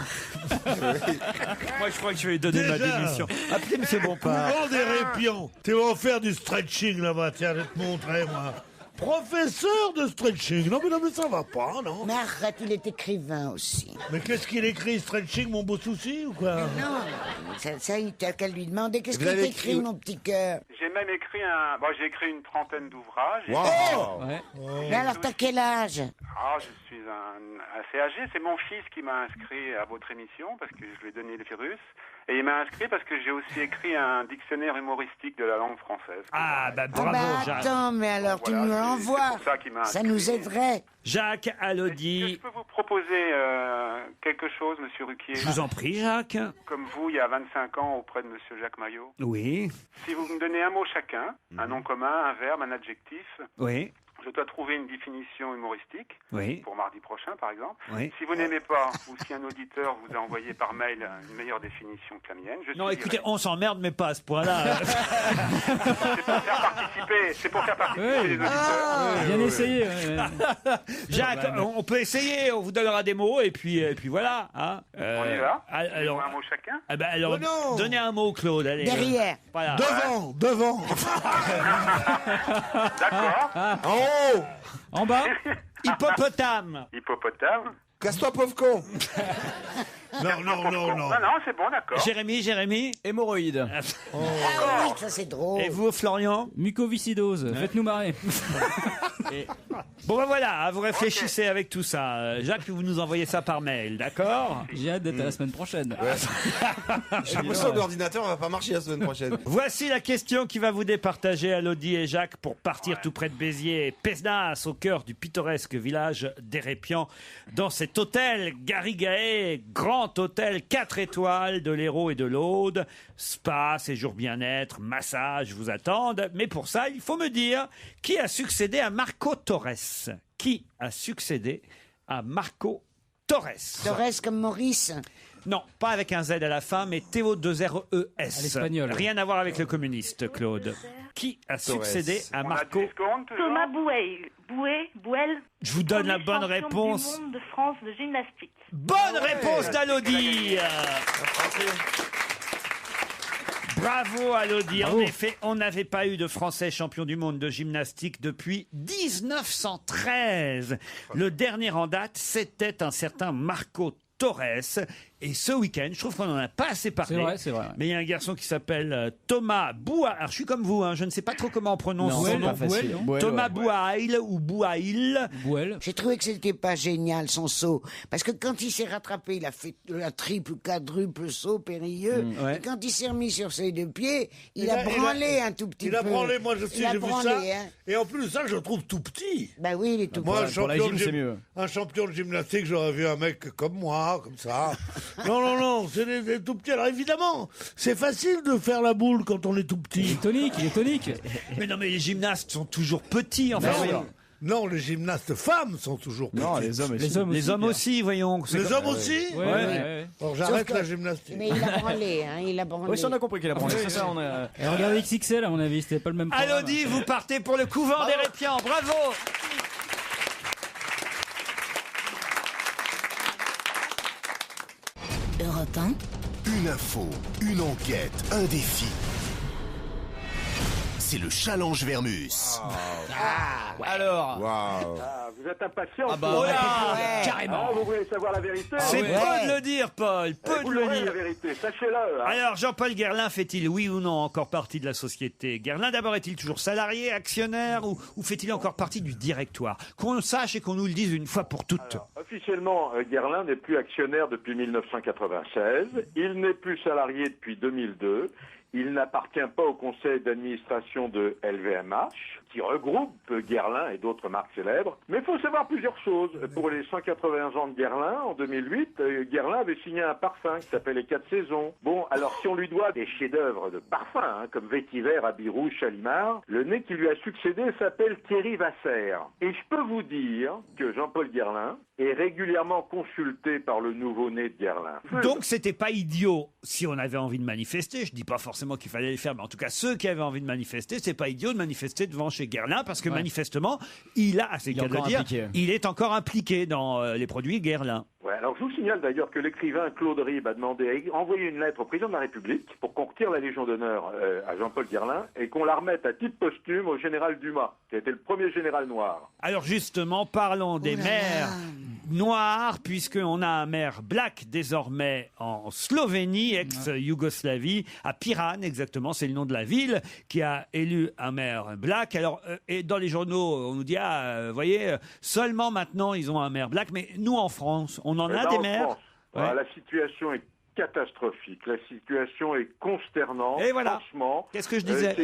Moi, je crois que je vais lui donner ma démission. Appelez M. Bompard. Couvent des Répians. Tu vas faire du stretching là-bas. Tiens, je vais te montrer, moi. Professeur de stretching. Non, mais ça va pas, non? Mais arrête, il est écrivain aussi. Mais qu'est-ce qu'il écrit? Stretching, mon beau souci, ou quoi? Non, ça il t'a qu'à lui demander. Qu'est-ce Vous qu'il avez t'écrit, écrit- mon petit cœur? J'ai même écrit j'ai écrit une trentaine d'ouvrages. Wow. Ouais. Mais alors, t'as quel âge? Ah, je suis assez âgé. C'est mon fils qui m'a inscrit à votre émission parce que je lui ai donné le virus. Et il m'a inscrit parce que j'ai aussi écrit un dictionnaire humoristique de la langue française. Ah, bah Ah bravo, bah Jacques. attends, mais alors tu Voilà, nous c'est l'envoies. pour ça qu'il m'a Ça inscrit. nous aiderait. Jacques, Est-ce que Alodie. je peux vous proposer quelque chose, monsieur Ruquier? Je vous en prie, Jacques. Comme vous, il y a 25 ans, auprès de monsieur Jacques Maillot. Oui, Si vous me donnez un mot chacun, un nom commun, un verbe, un adjectif, oui, je dois trouver une définition humoristique. oui. Pour mardi prochain, par exemple. Oui. Si vous n'aimez pas, ou si un auditeur vous a envoyé par mail une meilleure définition que la mienne, je Non, suis écoutez, direct. on s'emmerde, mais pas à ce point-là. C'est pour faire participer les auditeurs. Bien essayé. Jacques, on peut essayer, on vous donnera des mots, et puis voilà. Hein. On y va. Alors, Un mot chacun. ah bah, alors Oh non. donnez un mot, Claude. Allez, Derrière. Voilà. Devant. D'accord. En haut. En bas. Hippopotame. Hippopotame. Casse-toi, pauvre con. Non, c'est bon, d'accord. Jérémy Hémorroïdes. Ah oui, ça c'est drôle. Et vous, Florian? Mucoviscidose. Faites-nous marrer. Bon ben voilà, vous réfléchissez avec tout ça. Jacques, vous nous envoyez ça par mail, d'accord? J'ai hâte d'être à la semaine prochaine. J'ai l'impression que l'ordinateur va pas marcher la semaine prochaine. Voici la question qui va vous départager, Elodie et Jacques, pour partir tout près de Béziers, Pézenas, au cœur du pittoresque village d'Hérépian, dans cet hôtel Garigae, grand hôtel 4 étoiles de l'Hérault et de l'Aude. Spa, séjour bien-être, massage vous attendent. Mais pour ça, il faut me dire qui a succédé à Marco Torres. Qui a succédé à Marco Torres? Torres comme Maurice? Non, pas avec un Z à la fin, mais T-O-2-R-E-S. À l'espagnol. Rien à voir avec le communiste, Claude. Qui a succédé à Marco? Thomas Bouel. Je vous donne la bonne champion réponse. du monde de France de gymnastique. Bonne réponse d'Alodie. Bravo à Lodi. En effet, on n'avait pas eu de Français champion du monde de gymnastique depuis 1913. Le dernier en date, c'était un certain Marco Torres. Et ce week-end, je trouve qu'on n'en a pas assez parlé. C'est vrai. Mais il y a un garçon qui s'appelle Thomas Bouail. Alors, je suis comme vous, je ne sais pas trop comment on prononce son nom. Thomas Bouail ou Bouail. J'ai trouvé que c'était pas génial son saut. Parce que quand il s'est rattrapé, il a fait un triple ou quadruple saut périlleux. Et quand il s'est remis sur ses deux pieds, il a branlé un tout petit peu. Il a branlé, moi j'ai vu ça. Hein. Et en plus, ça, je le trouve tout petit. Bah oui, il est tout moi, petit. Pour la gym, c'est mieux. Un champion de gymnastique, j'aurais vu un mec comme moi, comme ça. Non, c'est des tout petits. Alors évidemment, c'est facile de faire la boule quand on est tout petit. Il est tonique. Mais non, mais les gymnastes sont toujours petits, enfin. Non, les gymnastes femmes sont toujours petits. Non, les hommes aussi. Les hommes aussi, voyons. Les hommes aussi Ouais. Alors j'arrête la gymnastique. Mais il a branlé, il a branlé. Oui, ça on a compris qu'il a branlé. Ça, on a... Et regardez XXL, à mon avis, c'était pas le même programme. Elodie, vous partez pour le couvent d'Hérépian. Bravo. Europe 1. Une info, une enquête, un défi. C'est le challenge Vermus. Alors. Vous êtes impatient? Carrément. Vous voulez savoir la vérité? C'est peu de le dire, Paul. Peu de Vous le l'aurez, dire. la vérité, sachez-le. Alors, Jean-Paul Guerlain fait-il, oui ou non, encore partie de la société Guerlain? D'abord, est-il toujours salarié, actionnaire, ou fait-il encore partie du directoire? Qu'on le sache et qu'on nous le dise une fois pour toutes. Alors, officiellement, Guerlain n'est plus actionnaire depuis 1996. Il n'est plus salarié depuis 2002. Il n'appartient pas au conseil d'administration de LVMH, qui regroupe Guerlain et d'autres marques célèbres. Mais il faut savoir plusieurs choses. Pour les 180 ans de Guerlain, en 2008, Guerlain avait signé un parfum qui s'appelle Les 4 Saisons. Bon, alors si on lui doit des chefs-d'œuvre de parfum, comme Vétiver, Habit Rouge, Chalimard, le nez qui lui a succédé s'appelle Thierry Vasser. Et je peux vous dire que Jean-Paul Guerlain est régulièrement consulté par le nouveau-né de Guerlain. Donc, c'était pas idiot si on avait envie de manifester. Je dis pas forcément qu'il fallait le faire, mais en tout cas, ceux qui avaient envie de manifester, c'est pas idiot de manifester devant chez Guerlain, parce que manifestement, il a, c'est le cas de le dire, il est encore impliqué dans les produits Guerlain. Ouais, alors je vous signale d'ailleurs que l'écrivain Claude Ribes a demandé à envoyer une lettre au président de la République pour qu'on retire la Légion d'honneur à Jean-Paul Guerlain et qu'on la remette à titre posthume au général Dumas, qui a été le premier général noir. Alors justement, parlons des maires noirs, puisqu'on a un maire black désormais en Slovénie, ex-Yougoslavie, à Piran exactement, c'est le nom de la ville, qui a élu un maire black. Alors, et dans les journaux, on nous dit, voyez, seulement maintenant ils ont un maire black, mais nous en France, on en a des maires. La situation est catastrophique. La situation est consternante. Et voilà. Franchement. Qu'est-ce que je disais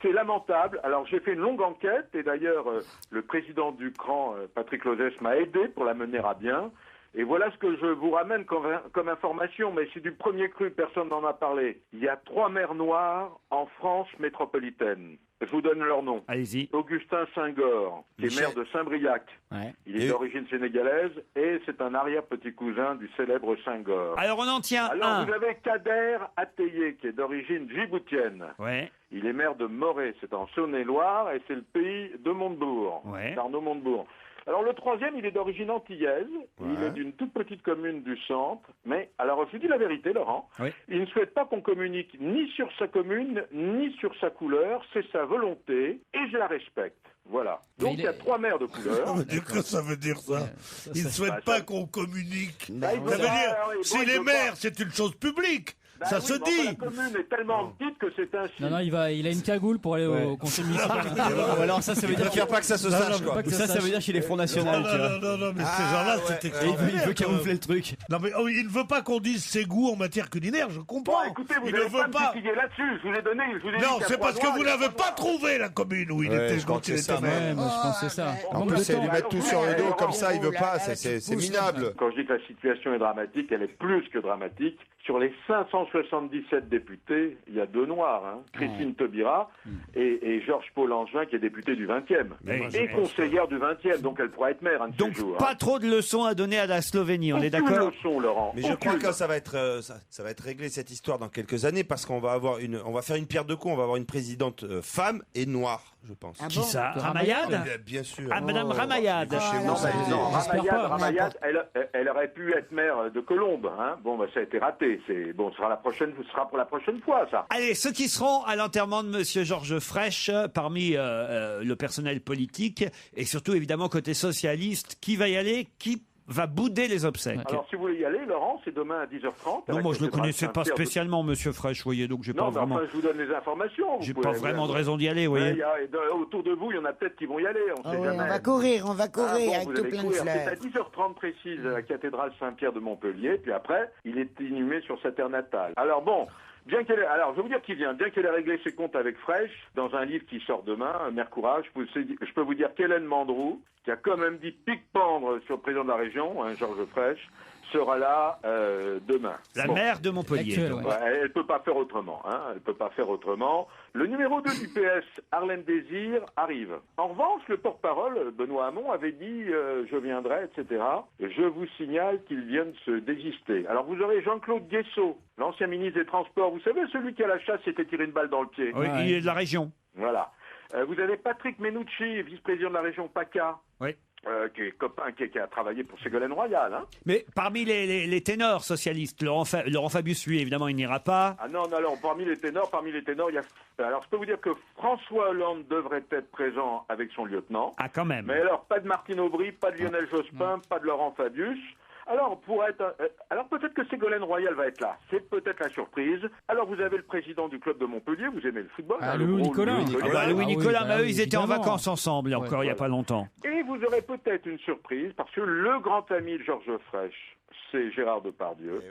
C'est lamentable. Alors j'ai fait une longue enquête et d'ailleurs le président du CRAN, Patrick Lozès, m'a aidé pour la mener à bien. Et voilà ce que je vous ramène comme information, mais c'est du premier cru, personne n'en a parlé. Il y a 3 maires noirs en France métropolitaine. Je vous donne leur nom. Allez-y. Augustin Senghor, qui est maire de Saint-Briac. Ouais. Il est d'origine sénégalaise et c'est un arrière-petit cousin du célèbre Senghor. Alors on en tient un. Alors vous avez Kader Ateye, qui est d'origine djiboutienne. Ouais. Il est maire de Morée, c'est en Saône-et-Loire et c'est le pays de Montebourg. Ouais. d'Arnaud Montebourg. Alors le troisième, il est d'origine antillaise, il est d'une toute petite commune du centre, mais alors je vous dis la vérité Laurent, il ne souhaite pas qu'on communique ni sur sa commune, ni sur sa couleur, c'est sa volonté, et je la respecte. Voilà. Donc il y a 3 maires de couleur. Qu'est-ce que ça veut dire ça? Il ne souhaite pas qu'on communique. Bah, Ça veut dire, si les maires, c'est une chose publique. Ça se dit. La commune est tellement petite que c'est ainsi. Non, il a une cagoule pour aller au conseil municipal. Ou alors ça veut dire qu'il ne veut pas que ça se sache, quoi. Ça veut dire qu'il est Front National. Non, mais ces gens-là, c'est extraordinaire. Il veut camoufler le truc. Non, mais il ne veut pas qu'on dise ses goûts en matière culinaire, je comprends. Bon, écoutez, vous il n'avez ne veut pas me là-dessus, je vous ai donné, Non, c'est parce que vous n'avez pas trouvé la commune où il était quand il était maire. Moi, je pense que c'est ça. En plus, c'est lui mettre tout sur le dos comme ça, il veut pas, c'est minable. Quand je dis que la situation est dramatique, elle est plus que dramatique. Sur les 577 députés, il y a 2 noirs, hein. Christine Taubira et Georges-Paul Angevin, qui est député du 20e, et conseillère du 20e, donc elle pourra être maire un de ces jours. Pas trop de leçons à donner à la Slovénie, on est d'accord? Aucune leçon, Laurent. Mais je crois que ça va être réglé cette histoire dans quelques années parce qu'on va avoir on va faire une pierre de coups, on va avoir une présidente femme et noire, je pense. Qui ça? Ramayad? Bien sûr. Ah, Madame Ramayad. Non, Ramayad, elle aurait pu être maire de Colombes, hein. Bon, bah, ça a été raté. Bon, ce sera pour la prochaine fois, ça. Allez, ceux qui seront à l'enterrement de Monsieur Georges Frêche, parmi le personnel politique, et surtout, évidemment, côté socialiste, qui va y aller? Qui va bouder les obsèques? Alors, si vous voulez y aller, Laurent, c'est demain à 10h30. Non, moi, je ne le connaissais pas spécialement, Monsieur Frêche, vous voyez, donc j'ai pas vraiment... Non, mais enfin, je vous donne les informations. J'ai pas vraiment de raison d'y aller, vous voyez. Autour de vous, il y en a peut-être qui vont y aller, on sait jamais. On va courir avec vous tout allez plein de courir. fleurs. C'est à 10h30 précise à la cathédrale Saint-Pierre de Montpellier, puis après, il est inhumé sur sa terre natale. Alors bon... Alors, je vais vous dire qui vient. Bien qu'elle ait réglé ses comptes avec Frêche, dans un livre qui sort demain, Mère Courage, je peux vous dire qu'Hélène Mandroux, qui a quand même dit pique-pendre sur le président de la région, hein, Georges Frêche, sera là demain. La maire de Montpellier. Elle peut pas faire autrement. Hein, elle peut pas faire autrement. Le numéro 2 du PS, Harlem Désir, arrive. En revanche, le porte-parole, Benoît Hamon, avait dit je viendrai, etc. Je vous signale qu'il vient de se désister. Alors vous aurez Jean-Claude Guessot, l'ancien ministre des Transports. Vous savez, celui qui à la chasse s'était tiré une balle dans le pied. Oui, il est de la région. Voilà. Vous avez Patrick Menucci, vice-président de la région PACA. Oui. Qui est copain, qui a travaillé pour Ségolène Royal. Hein. Mais parmi les ténors socialistes, Laurent Fabius, lui, évidemment, il n'ira pas. Ah non, parmi les ténors, il y a... Alors, je peux vous dire que François Hollande devrait être présent avec son lieutenant. Ah, quand même. Mais alors, pas de Martine Aubry, pas de Lionel Jospin, pas de Laurent Fabius. Alors, peut-être que Ségolène Royal va être là. C'est peut-être la surprise. Alors, vous avez le président du club de Montpellier. Vous aimez le football. Louis Nicolas. Louis Nicolas, mais eux, ils étaient en vacances ensemble, il n'y a pas longtemps. Et vous aurez peut-être une surprise, parce que le grand ami de Georges Frêche, c'est Gérard Depardieu.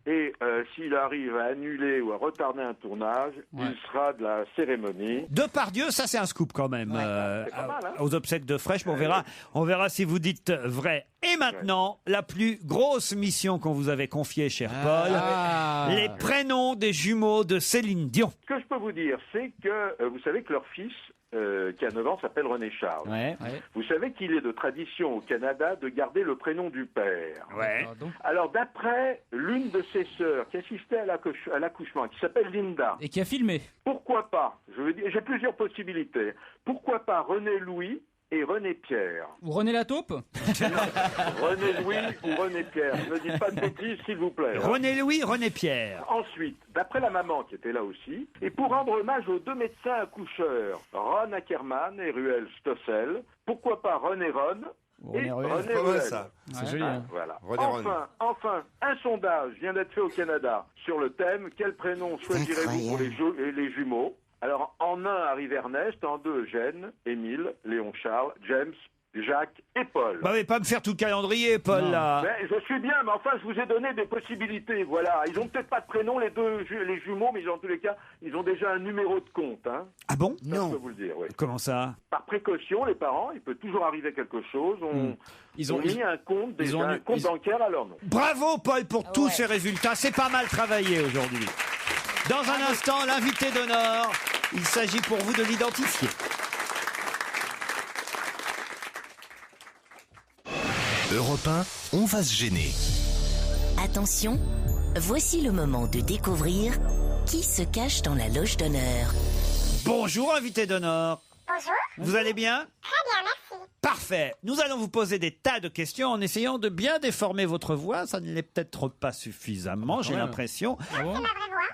Et s'il arrive à annuler ou à retarder un tournage, il sera de la cérémonie. Depardieu, ça c'est un scoop quand même. Pas mal, hein. Aux obsèques de Frêche, on verra si vous dites vrai. Et maintenant, la plus grosse mission qu'on vous avait confiée, cher Paul, les prénoms des jumeaux de Céline Dion. Ce que je peux vous dire, c'est que vous savez que leur fils, qui a 9 ans, s'appelle René Charles. Vous savez qu'il est de tradition au Canada de garder le prénom du père. Alors, d'après l'une de ses sœurs qui assistait à l'accouchement, qui s'appelle Linda. Et qui a filmé. Pourquoi pas? J'ai plusieurs possibilités. Pourquoi pas René Louis et René Pierre? Ou René Lataupe? René Louis ou René Pierre. Ne dites pas de bêtises, s'il vous plaît. René Louis, René Pierre. Ensuite, d'après la maman qui était là aussi, et pour rendre hommage aux 2 médecins accoucheurs, Ron Ackerman et Ruel Stossel, pourquoi pas René Ron et René Ruel. C'est joli. Hein. Voilà. Enfin, un sondage vient d'être fait au Canada sur le thème « Quel prénom choisirez-vous pour les jumeaux ?» Alors, en 1 arrive Ernest, en 2 Eugène, Émile, Léon Charles, James, Jacques et Paul. Bah, mais pas me faire tout le calendrier, Paul, là. Mais je suis bien, mais enfin, je vous ai donné des possibilités, voilà. Ils ont peut-être pas de prénom, les jumeaux, mais dans tous les cas, ils ont déjà un numéro de compte, hein. Ah bon? Non. Je peux vous le dire, oui. Comment ça? Par précaution, les parents, il peut toujours arriver quelque chose. Ils ont mis un compte, un compte bancaire à leur nom. Bravo, Paul, pour tous ces résultats. C'est pas mal travaillé aujourd'hui. Dans un instant, l'invité d'honneur, il s'agit pour vous de l'identifier. Europe 1, on va se gêner. Attention, voici le moment de découvrir qui se cache dans la loge d'honneur. Bonjour, invité d'honneur. Bonjour. Vous allez bien? Très bien, merci. Parfait. Parfait. Nous allons vous poser des tas de questions en essayant de bien déformer votre voix. Ça ne l'est peut-être pas suffisamment, j'ai l'impression.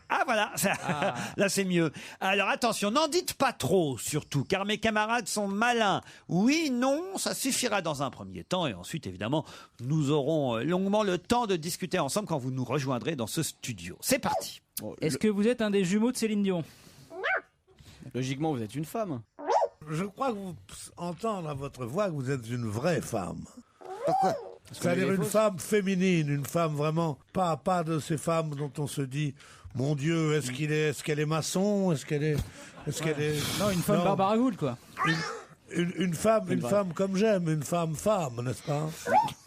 Ah voilà, là c'est mieux. Alors attention, n'en dites pas trop surtout, car mes camarades sont malins. Oui, non, ça suffira dans un premier temps, et ensuite évidemment, nous aurons longuement le temps de discuter ensemble quand vous nous rejoindrez dans ce studio. C'est parti. Est-ce que vous êtes un des jumeaux de Céline Dion? Logiquement, vous êtes une femme. Je crois que vous entendez à votre voix que vous êtes une vraie femme. Pourquoi? C'est-à-dire une femme féminine, une femme vraiment, pas de ces femmes dont on se dit, mon Dieu, est-ce qu'elle est maçon, est-ce qu'elle est, Non, une femme Barbara Gould, quoi. Une femme comme j'aime, une femme, n'est-ce pas?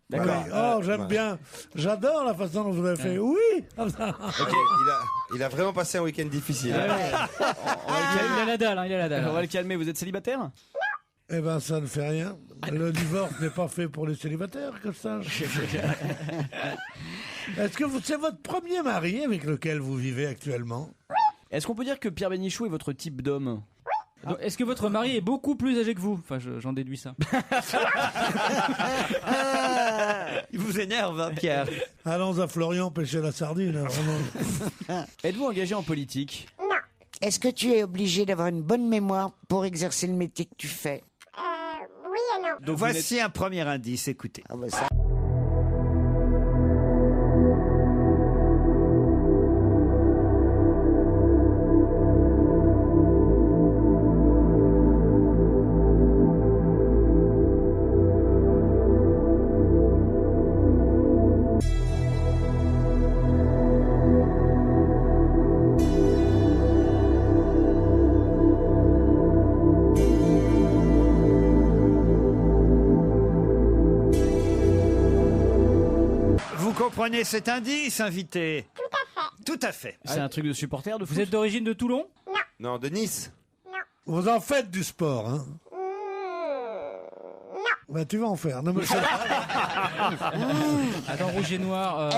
D'accord. Oui. Oh, j'aime bien. J'adore la façon dont vous avez fait. Oui. Ok, il a vraiment passé un week-end difficile. Il a la dalle, il a la dalle. On va le calmer. Vous êtes célibataire? Eh ben, ça ne fait rien. Le divorce n'est pas fait pour les célibataires, que je sache. Est-ce que c'est votre premier mari avec lequel vous vivez actuellement? Est-ce qu'on peut dire que Pierre Bénichou est votre type d'homme? Donc, est-ce que votre mari est beaucoup plus âgé que vous? Enfin, j'en déduis ça. Il vous énerve, hein, Pierre. Allons à Florian pêcher la sardine. Hein, vraiment. Êtes-vous engagé en politique? Non. Est-ce que tu es obligé d'avoir une bonne mémoire pour exercer le métier que tu fais? Oui et non. Donc voici un premier indice, écoutez. Ah bah ça. Comprenez cet indice, invité? Tout à fait. C'est un truc de supporter de foot? Vous êtes d'origine de Toulon? Non, de Nice. Vous en faites du sport, hein? Non. Bah, tu vas en faire. Non, mais Attends, rouge et noir.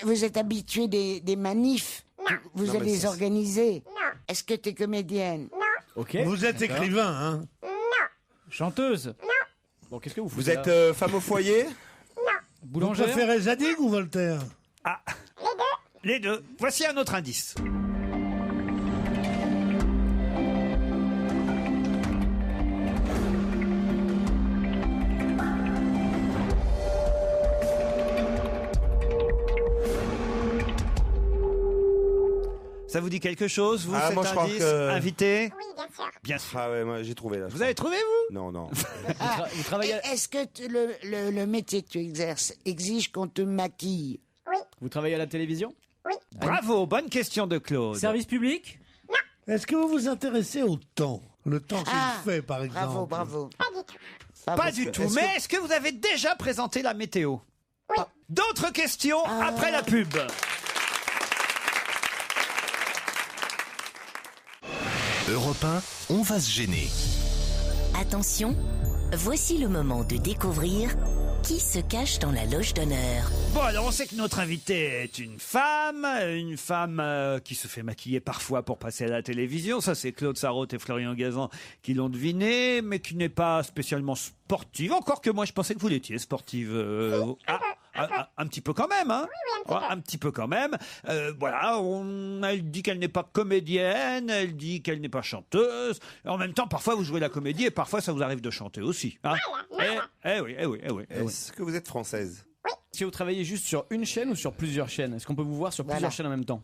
Vous êtes habitué des manifs? Vous Non, allez mais les ça, organiser? Est-ce que tu es comédienne? Ok. vous êtes écrivain, hein? Chanteuse? Bon, qu'est-ce que vous Vous faites êtes femme au foyer? Vous Boulangère? préférez Zadig ou Voltaire? Ah, les deux. Voici un autre indice. Ça vous dit quelque chose, vous, Ah, cet moi, je crois indice, que- invité? Oui, bien sûr. Bien sûr. Ah ouais, moi j'ai trouvé là. Vous avez trouvé, vous? Non, non. Vous travaillez, Est-ce que le métier que tu exerces exige qu'on te maquille? vous travaillez à la télévision? Bravo, bonne question de Claude. Service public? Est-ce que vous vous intéressez au temps? Le temps qu'il fait, par exemple? Bravo. Pas du tout. Mais est-ce que vous avez déjà présenté la météo? Oui. D'autres questions après la pub. Europe 1, on va se gêner. Attention, voici le moment de découvrir qui se cache dans la loge d'honneur. Bon, alors on sait que notre invitée est une femme qui se fait maquiller parfois pour passer à la télévision. Ça, c'est Claude Sarraute et Florian Gazan qui l'ont deviné, mais qui n'est pas spécialement sportive. Encore que moi, je pensais que vous l'étiez sportive. Un petit peu quand même, hein. Un petit peu quand même. Voilà, elle dit qu'elle n'est pas comédienne, elle dit qu'elle n'est pas chanteuse. En même temps, parfois vous jouez la comédie et parfois ça vous arrive de chanter aussi. Hein. Oui. Est-ce que vous êtes française? Est-ce que vous travaillez juste sur une chaîne ou sur plusieurs chaînes? Est-ce qu'on peut vous voir sur plusieurs chaînes en même temps?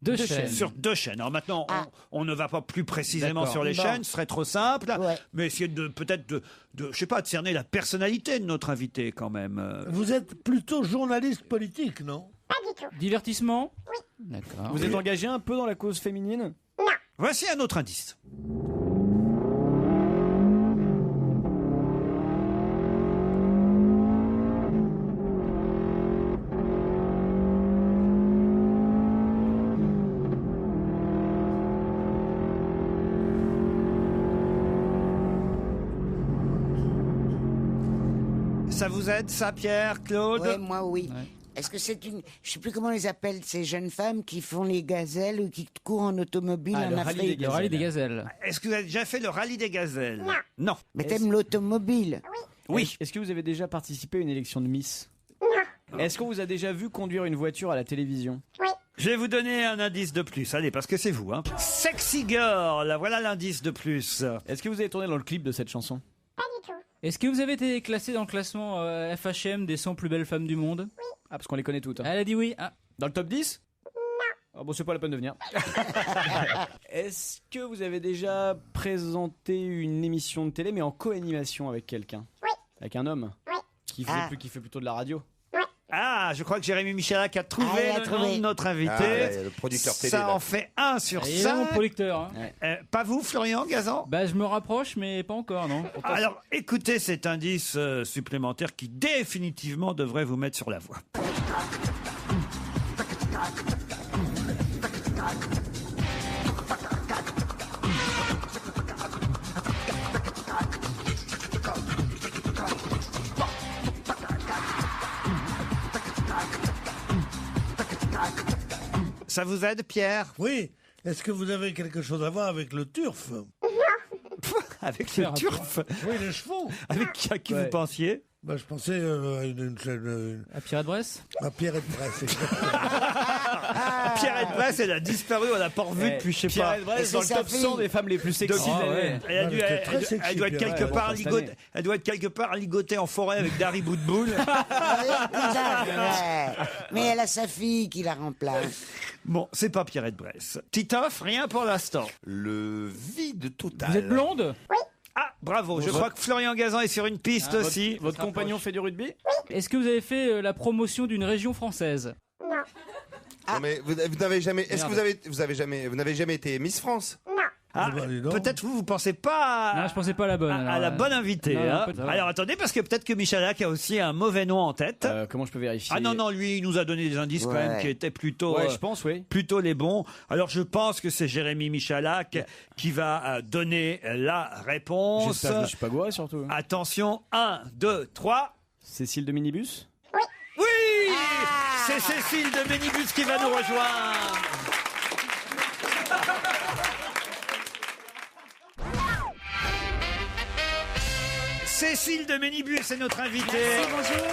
Deux chaînes. Sur deux chaînes. Alors maintenant, on ne va pas plus précisément D'accord. sur les Bon. chaînes, ce serait trop simple. Mais essayer peut-être de, je sais pas, de cerner la personnalité de notre invité quand même. Vous êtes plutôt journaliste politique, non? Divertissement? Oui. D'accord. Vous êtes engagé un peu dans la cause féminine? Voici un autre indice. Ça vous aide, ça, Pierre, Claude? Ouais, moi, oui. Est-ce que c'est une... Je sais plus comment on les appelle, ces jeunes femmes qui font les gazelles ou qui courent en automobile en Afrique. Le rallye des gazelles. Est-ce que vous avez déjà fait le rallye des gazelles? Non. Mais t'aimes l'automobile? Oui. Est-ce que vous avez déjà participé à une élection de Miss? Non. Est-ce qu'on vous a déjà vu conduire une voiture à la télévision? Oui. Je vais vous donner un indice de plus, allez, parce que c'est vous. Hein. Sexy Girl, voilà l'indice de plus. Est-ce que vous avez tourné dans le clip de cette chanson? Pas du tout. Est-ce que vous avez été classé dans le classement FHM des 100 plus belles femmes du monde? Oui. Ah, parce qu'on les connaît toutes. Hein. Elle a dit oui. Ah. Dans le top 10? Non. Ah bon, c'est pas la peine de venir. Est-ce que vous avez déjà présenté une émission de télé, mais en co-animation avec quelqu'un? Oui. Avec un homme? Oui. Qui fait plutôt de la radio? Ah, je crois que Jérémy Michalak a trouvé le nom de notre invité. Le producteur télé. Ça en fait 1 sur 5. Il est mon producteur. Hein. Pas vous, Florian Gazan? Bah, je me rapproche, mais pas encore, non. Alors, écoutez cet indice supplémentaire qui définitivement devrait vous mettre sur la voie. Ça vous aide, Pierre? Oui. Est-ce que vous avez quelque chose à voir avec le turf? Avec le turf? Oui, les chevaux. Avec à qui vous pensiez? Bah, je pensais à une... À Pierrette Bresse? À Pierrette Bresse, Pierrette Bresse, elle a disparu, on l'a pas revue depuis, je sais pas. Pierrette Bresse dans le top 100 des femmes les plus sexy de l'année. Elle doit être quelque part ligotée. Elle doit être quelque part ligotée en forêt avec Dari Boudboul. Mais elle a sa fille qui la remplace. Bon, c'est pas Pierrette Bresse. Titoff, rien pour l'instant. Le vide total. Vous êtes blonde? Oui. Ah, bravo. Je crois que Florian Gazan est sur une piste aussi. Votre compagnon fait du rugby? Oui. Est-ce que vous avez fait la promotion d'une région française? Non. Non, mais vous n'avez jamais. Est-ce que vous n'avez jamais été Miss France? Non. Ah, peut-être vous pensez pas Non, je pensais pas à la bonne. à la bonne invitée. non, Hein. peut-être. Alors attendez, parce que peut-être que Michalak a aussi un mauvais nom en tête. Comment je peux vérifier? Ah non, lui, il nous a donné des indices quand même qui étaient plutôt, Ouais, je pense, oui. plutôt les bons. Alors je pense que c'est Jérémy Michalak qui va donner la réponse. J'espère que je ne suis pas gouré surtout. Attention, 1, 2, 3. Cécile de Minibus? Oui, c'est Cécile de Minibus qui va nous rejoindre. Cécile de Ménibus est notre invitée. Bonjour.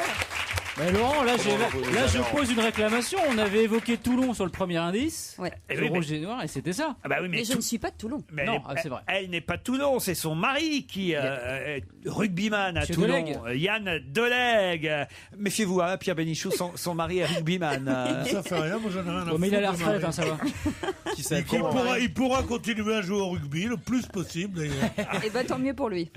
Mais Laurent, là, je pose une réclamation. On avait évoqué Toulon sur le premier indice. Ouais. Le rouge et noir, et c'était ça. Ah bah oui, Mais je ne suis pas de Toulon. Mais non, c'est vrai. Elle n'est pas de Toulon, c'est son mari qui est rugbyman à Monsieur Toulon, Delegue. Yann Delegue. Méfiez-vous, hein, Pierre Bénichou, son mari est rugbyman. Ça fait rien, moi j'en ai rien à Bon, mais il a l'air foutre, retraite, Marie. hein, ça va. Il pourra continuer à jouer au rugby le plus possible d'ailleurs. Et bah tant mieux pour lui.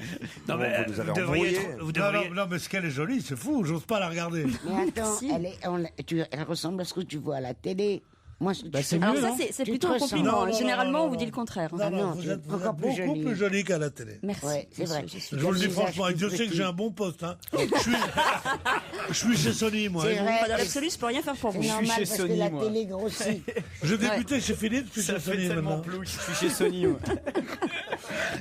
Non, mais vous nous avez vous devriez embrouillé. vous devriez- Non, mais ce qu'elle est jolie, c'est fou, j'ose pas la regarder. Mais attends, Si. elle ressemble à ce que tu vois à la télé. Moi, c'est Alors mieux, ça non c'est Tu plutôt te un ressembles. compliment. Non, non, Généralement non, on vous non, dit le contraire. Non, non, non, vous tu êtes es encore plus beaucoup jolie. plus jolie qu'à la télé. Merci. Ouais, c'est vrai. monsieur, je suis Je vous le dis visage franchement, et plus Dieu sait que petit. j'ai un bon poste. Hein. Je suis chez Sony, moi. C'est et vous vrai. Dans l'absolu, je peux rien faire pour C'est vous. normal chez parce Sony, que la moi. télé grossit. Je débutais chez Philippe, je suis Ça chez fait Sony tellement maintenant. plouc. Je suis chez Sony. Ouais.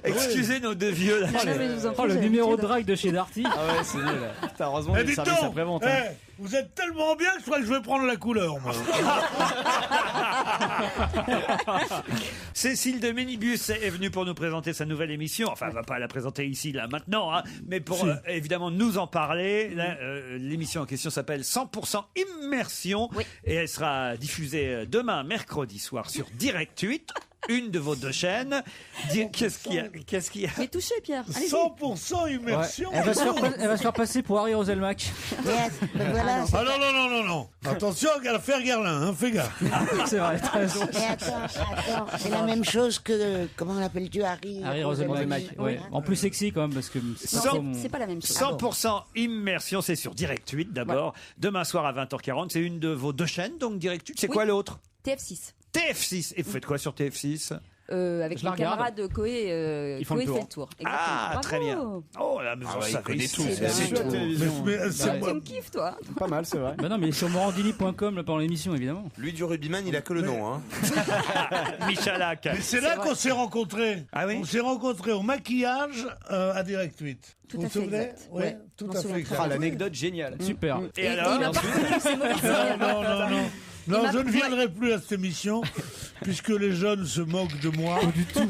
Excusez nos deux vieux là. Non, mais je vous en prie, Oh, le j'ai numéro de l'habitude. drague de chez Darty. Ah ouais, c'est nul. Putain, heureusement Eh, il y a le dites service donc, après-vente. Hein. vous êtes tellement bien que je crois que je vais prendre la couleur, moi. Cécile de Ménibus est venue pour nous présenter sa nouvelle émission. Enfin, elle va pas la présenter ici, là, maintenant, hein, mais pour évidemment nous en parler. Là, l'émission en question s'appelle 100% Immersion et elle sera diffusée demain, mercredi soir, sur Direct 8. Une de vos deux chaînes. Qu'est-ce qu'il y a Mais touchez Pierre. Allez-y. 100% immersion. Elle va se faire passer pour Harry Roselmack. Voilà. Ah non. Attention à faire Guerlain, hein, fais gaffe. C'est vrai. Mais attends, c'est la même chose que, comment l'appelles-tu, Harry Roselmack. Ouais. En plus sexy quand même, parce que c'est pas trop mon- C'est pas la même chose. 100% Immersion, c'est sur Direct 8 d'abord. Demain soir à 20h40, c'est une de vos deux chaînes, donc Direct 8. C'est quoi l'autre? TF6. TF6. Et vous faites quoi sur TF6? avec Je la mon regarde. camarade Coé. Ils font le Coé tour. fait le tour. Exactement. Ah, Bravo. très bien. Oh là, mais vous il savez connaît tout. C'est C'est dingue. tout. Tu me kiffes, toi. Pas mal, c'est vrai. Bah non, mais il est sur morandini.com là, pendant l'émission, évidemment. Lui du rugbyman, il a que le nom. Hein. Michalak. Mais c'est là qu'on s'est rencontrés. Ah oui On s'est rencontrés au maquillage à Direct 8. Tout Vous à vous fait souvenez exact. Ouais, Ouais, tout je à m'en souviens fait très exact. Ah, l'anecdote géniale. Super. Et il alors m'a pas reconnu, c'est mauvais signe. Non. Il Non, m'a je ne pris- viendrai plus à cette émission, puisque les jeunes se moquent de moi. Du tout.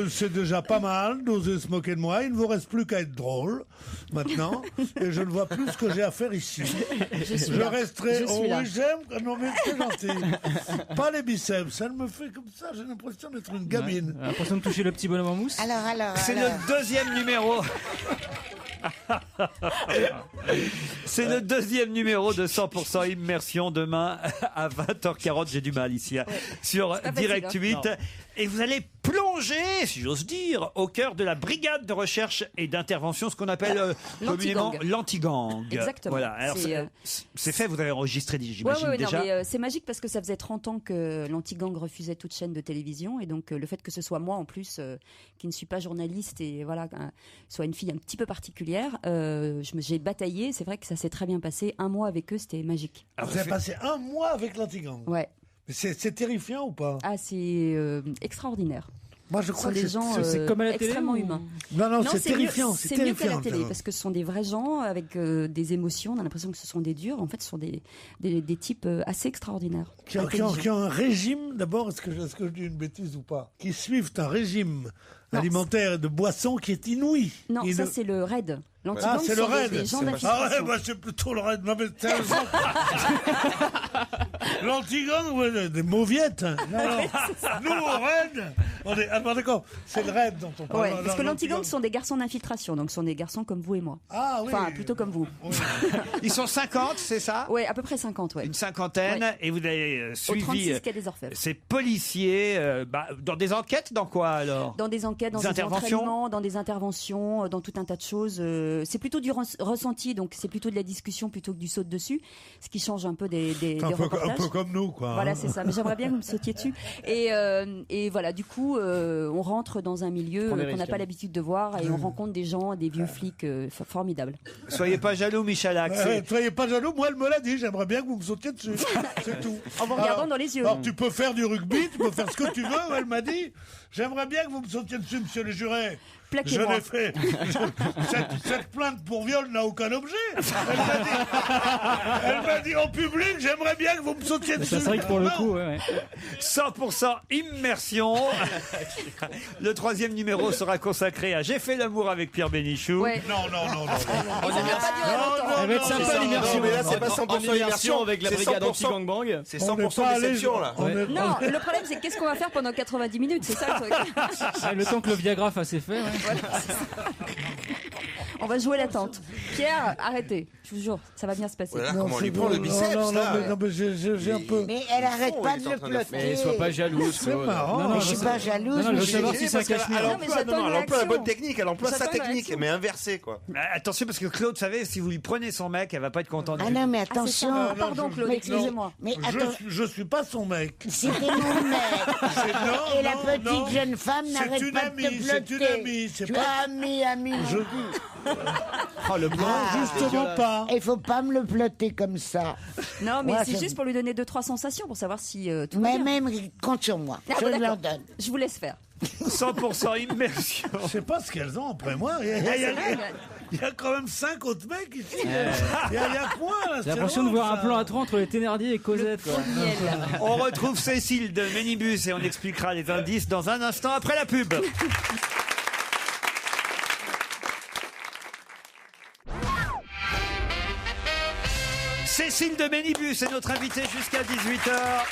C'est déjà pas mal d'oser se moquer de moi. Il ne vous reste plus qu'à être drôle, maintenant. Et je ne vois plus ce que j'ai à faire ici. suis là. resterai... Je suis Oh là. oui, j'aime... Non, mais c'est gentil. Pas les biceps. Ça me fait comme ça. J'ai l'impression d'être une gamine. Ouais, l'impression de toucher le petit bonhomme en mousse. Alors. C'est le deuxième numéro. C'est le deuxième numéro de 100% Immersion demain à 20h40. J'ai du mal ici sur C'est pas Direct facile, 8. hein. Et vous allez plonger, si j'ose dire, au cœur de la brigade de recherche et d'intervention, ce qu'on appelle communément l'anti-gang. Exactement. Voilà. Alors, c'est fait, vous avez enregistré, j'imagine, Ouais, déjà. non, mais c'est magique parce que ça faisait 30 ans que l'anti-gang refusait toute chaîne de télévision et donc le fait que ce soit moi en plus qui ne suis pas journaliste et voilà soit une fille un petit peu particulière, j'ai bataillé. C'est vrai que ça s'est très bien passé. Un mois avec eux, c'était magique. Alors, vous avez passé un mois avec l'anti-gang. Ouais. Mais c'est terrifiant ou pas? Ah, c'est extraordinaire. Moi, je Ce crois sont que des gens c'est comme à la télé extrêmement ou- humains. Non, c'est terrifiant. C'est mieux qu'à la terrifiant, télé ça. parce que ce sont des vrais gens avec des émotions. On a l'impression que ce sont des durs. En fait, ce sont des types assez extraordinaires. Qui ont un régime, d'abord, est-ce que je dis une bêtise ou pas? Qui suivent un régime alimentaire et de boissons qui est inouï. Non, ça c'est le RAID. Ah, c'est le raid. Des gens Ah ouais, d'infiltration. moi c'est plutôt le raid. Non, mais l'anti-gang, ouais, des mauviettes. Non. Nous, au raid, on est. Ah, d'accord, c'est le raid dont on parle. Ouais, parce que l'anti-gang sont des garçons d'infiltration, donc ce sont des garçons comme vous et moi. Ah oui. Enfin, plutôt comme vous. Ils sont 50, c'est ça? Ouais, à peu près 50, ouais. Une cinquantaine, Ouais. et vous avez Au suivi 36 quai des Orfèvres. ces policiers dans des enquêtes, dans quoi alors? Dans des enquêtes, dans Des des interventions entraînements, dans des interventions, dans tout un tas de choses. C'est plutôt du ressenti, donc c'est plutôt de la discussion plutôt que du saut dessus, ce qui change un peu des un reportages. peu comme nous, quoi. Voilà, c'est ça. Mais j'aimerais bien que vous me sautiez dessus. Et voilà, du coup, on rentre dans un milieu qu'on n'a pas l'habitude de voir et on rencontre des gens, des vieux flics formidables. Soyez pas jaloux, Michalak. Soyez pas jaloux, moi elle me l'a dit, j'aimerais bien que vous me sautiez dessus. C'est tout. En vous regardant dans les yeux. Alors tu peux faire du rugby, tu peux faire ce que tu veux, elle m'a dit, j'aimerais bien que vous me sautiez dessus, monsieur le juré. Plaquez-moi. Je l'ai fait. Cette plainte pour viol n'a aucun objet. Elle m'a dit en public, j'aimerais bien que vous me sautiez dessus. Ça serait que pour le coup, ouais. 100% immersion. Le troisième numéro sera consacré à J'ai fait l'amour avec Pierre Bénichou. Ouais. Non. On n'a pas duré longtemps. Elle va être sympa l'immersion. Non, mais là, c'est pas 100% immersion avec la c'est brigade 100%. anti-gangbang. C'est On n'est 100% pas allé- déception, là. on est- Non, le problème c'est qu'est-ce qu'on va faire pendant 90 minutes, c'est ça le truc. Ah, le temps que le Viagra fasse effet. Ouais. Voilà, c'est ça. On va jouer l'attente. Pierre, arrêtez. Je vous jure, ça va bien se passer. Voilà Non, comment on c'est lui prend bon. le biceps, non, là. mais j'ai un peu... Mais elle arrête fond, pas il de est en le train de plotter. Mais sois pas jalouse, C'est Claude. marrant. Non, Mais je suis pas jalouse. Non, mais je veux je- savoir si c'est un cachemire. Non, mais j'attends une elle emploie la réaction. bonne technique, elle emploie J'attends sa une technique, réaction. mais inversée, quoi. Attention, parce que Claude, vous savez, si vous lui prenez son mec, elle va pas être contente. Ah non, mais Ah, c'est attention. ça. Pardon, Claude, Mais- excusez-moi. Mais attends, Je suis pas son mec. c'était mon mec. Non, Et la non, petite non. jeune femme C'est n'arrête une pas amie, de te c'est plotter. une amie, c'est Tu pas- as ami. Oh, le blanc. Justement pas. Il faut pas me le plotter comme ça. Non, mais Ouais, c'est ça- juste pour lui donner 2-3 sensations pour savoir si tout va Mais bien. même, compte sur moi. Ah, Je bon, leur d'accord. donne. Je vous laisse faire. 100% immersion. Je sais pas ce qu'elles ont après moi. Il y a quand même 5 autres mecs ici. Il y a que moi, là. J'ai l'impression de voir un plan à 3 entre les Thénardier et Cosette. Quoi. Miel. On retrouve Cécile de Ménibus et on expliquera les indices dans un instant après la pub. Cécile de Ménibus est notre invitée jusqu'à 18h.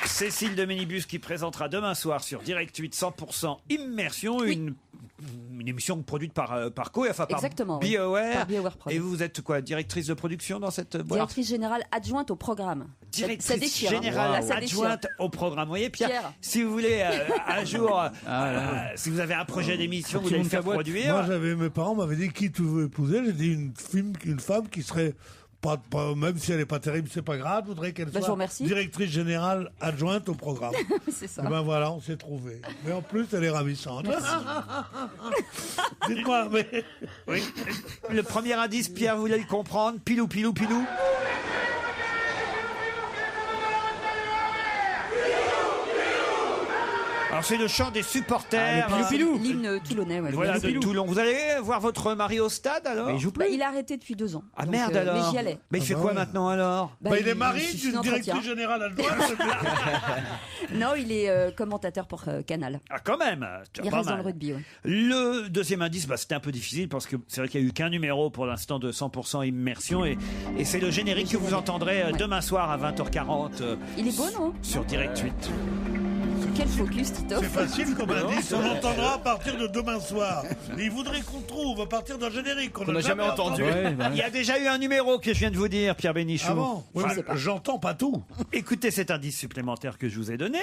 Cécile de Ménibus qui présentera demain soir sur Direct 8 100% Immersion, une émission produite par Co, enfin par Exactement, oui. BioWare. Par BioWare Prod. Et vous êtes quoi, directrice de production dans cette boîte? Directrice générale adjointe au programme. Ça Directrice déchire, hein. générale Là, ça déchire. adjointe au programme. Vous voyez, Pierre, Pierre. si vous voulez un jour, si vous avez un projet d'émission, vous Petit voulez le monde faire ta boîte. produire. Moi, mes parents m'avaient dit qui tu veux épouser. J'ai dit une femme qui serait Même si elle n'est pas terrible, c'est pas grave. Je voudrais qu'elle Je vous soit remercie. directrice générale adjointe au programme. C'est ça. Et ben voilà, on s'est trouvé. Mais en plus, elle est ravissante. Dites-moi, mais... Oui. Le premier indice, Pierre, vous voulez le comprendre? Pilou, pilou, pilou. Alors c'est le chant des supporters. L'hymne toulonnais. Ouais, Voilà, le de Pilou. Toulon. Vous allez voir votre mari au stade alors? Mais il joue plus. Il a arrêté depuis 2 ans. Ah Donc, merde alors. Mais j'y allais. Mais il fait quoi maintenant alors? il est mari il suit d'une l'entretien. directrice générale adjointe. Non, il est commentateur pour Canal. Ah quand même. Il pas reste dans mal. le rugby, ouais. Le deuxième indice, c'était un peu difficile parce que c'est vrai qu'il n'y a eu qu'un numéro pour l'instant de 100% immersion et c'est le générique que vous entendrez demain soir à 20h40 Il est beau, non? sur Direct 8. Quel focus, Tito. C'est facile comme indice, on l'entendra à partir de demain soir. Et il voudrait qu'on trouve à partir d'un générique qu'on n'a jamais entendu. Il y a déjà eu un numéro que je viens de vous dire, Pierre Bénichou. Ah bon? Oui, mais j'entends pas tout. Écoutez cet indice supplémentaire que je vous ai donné.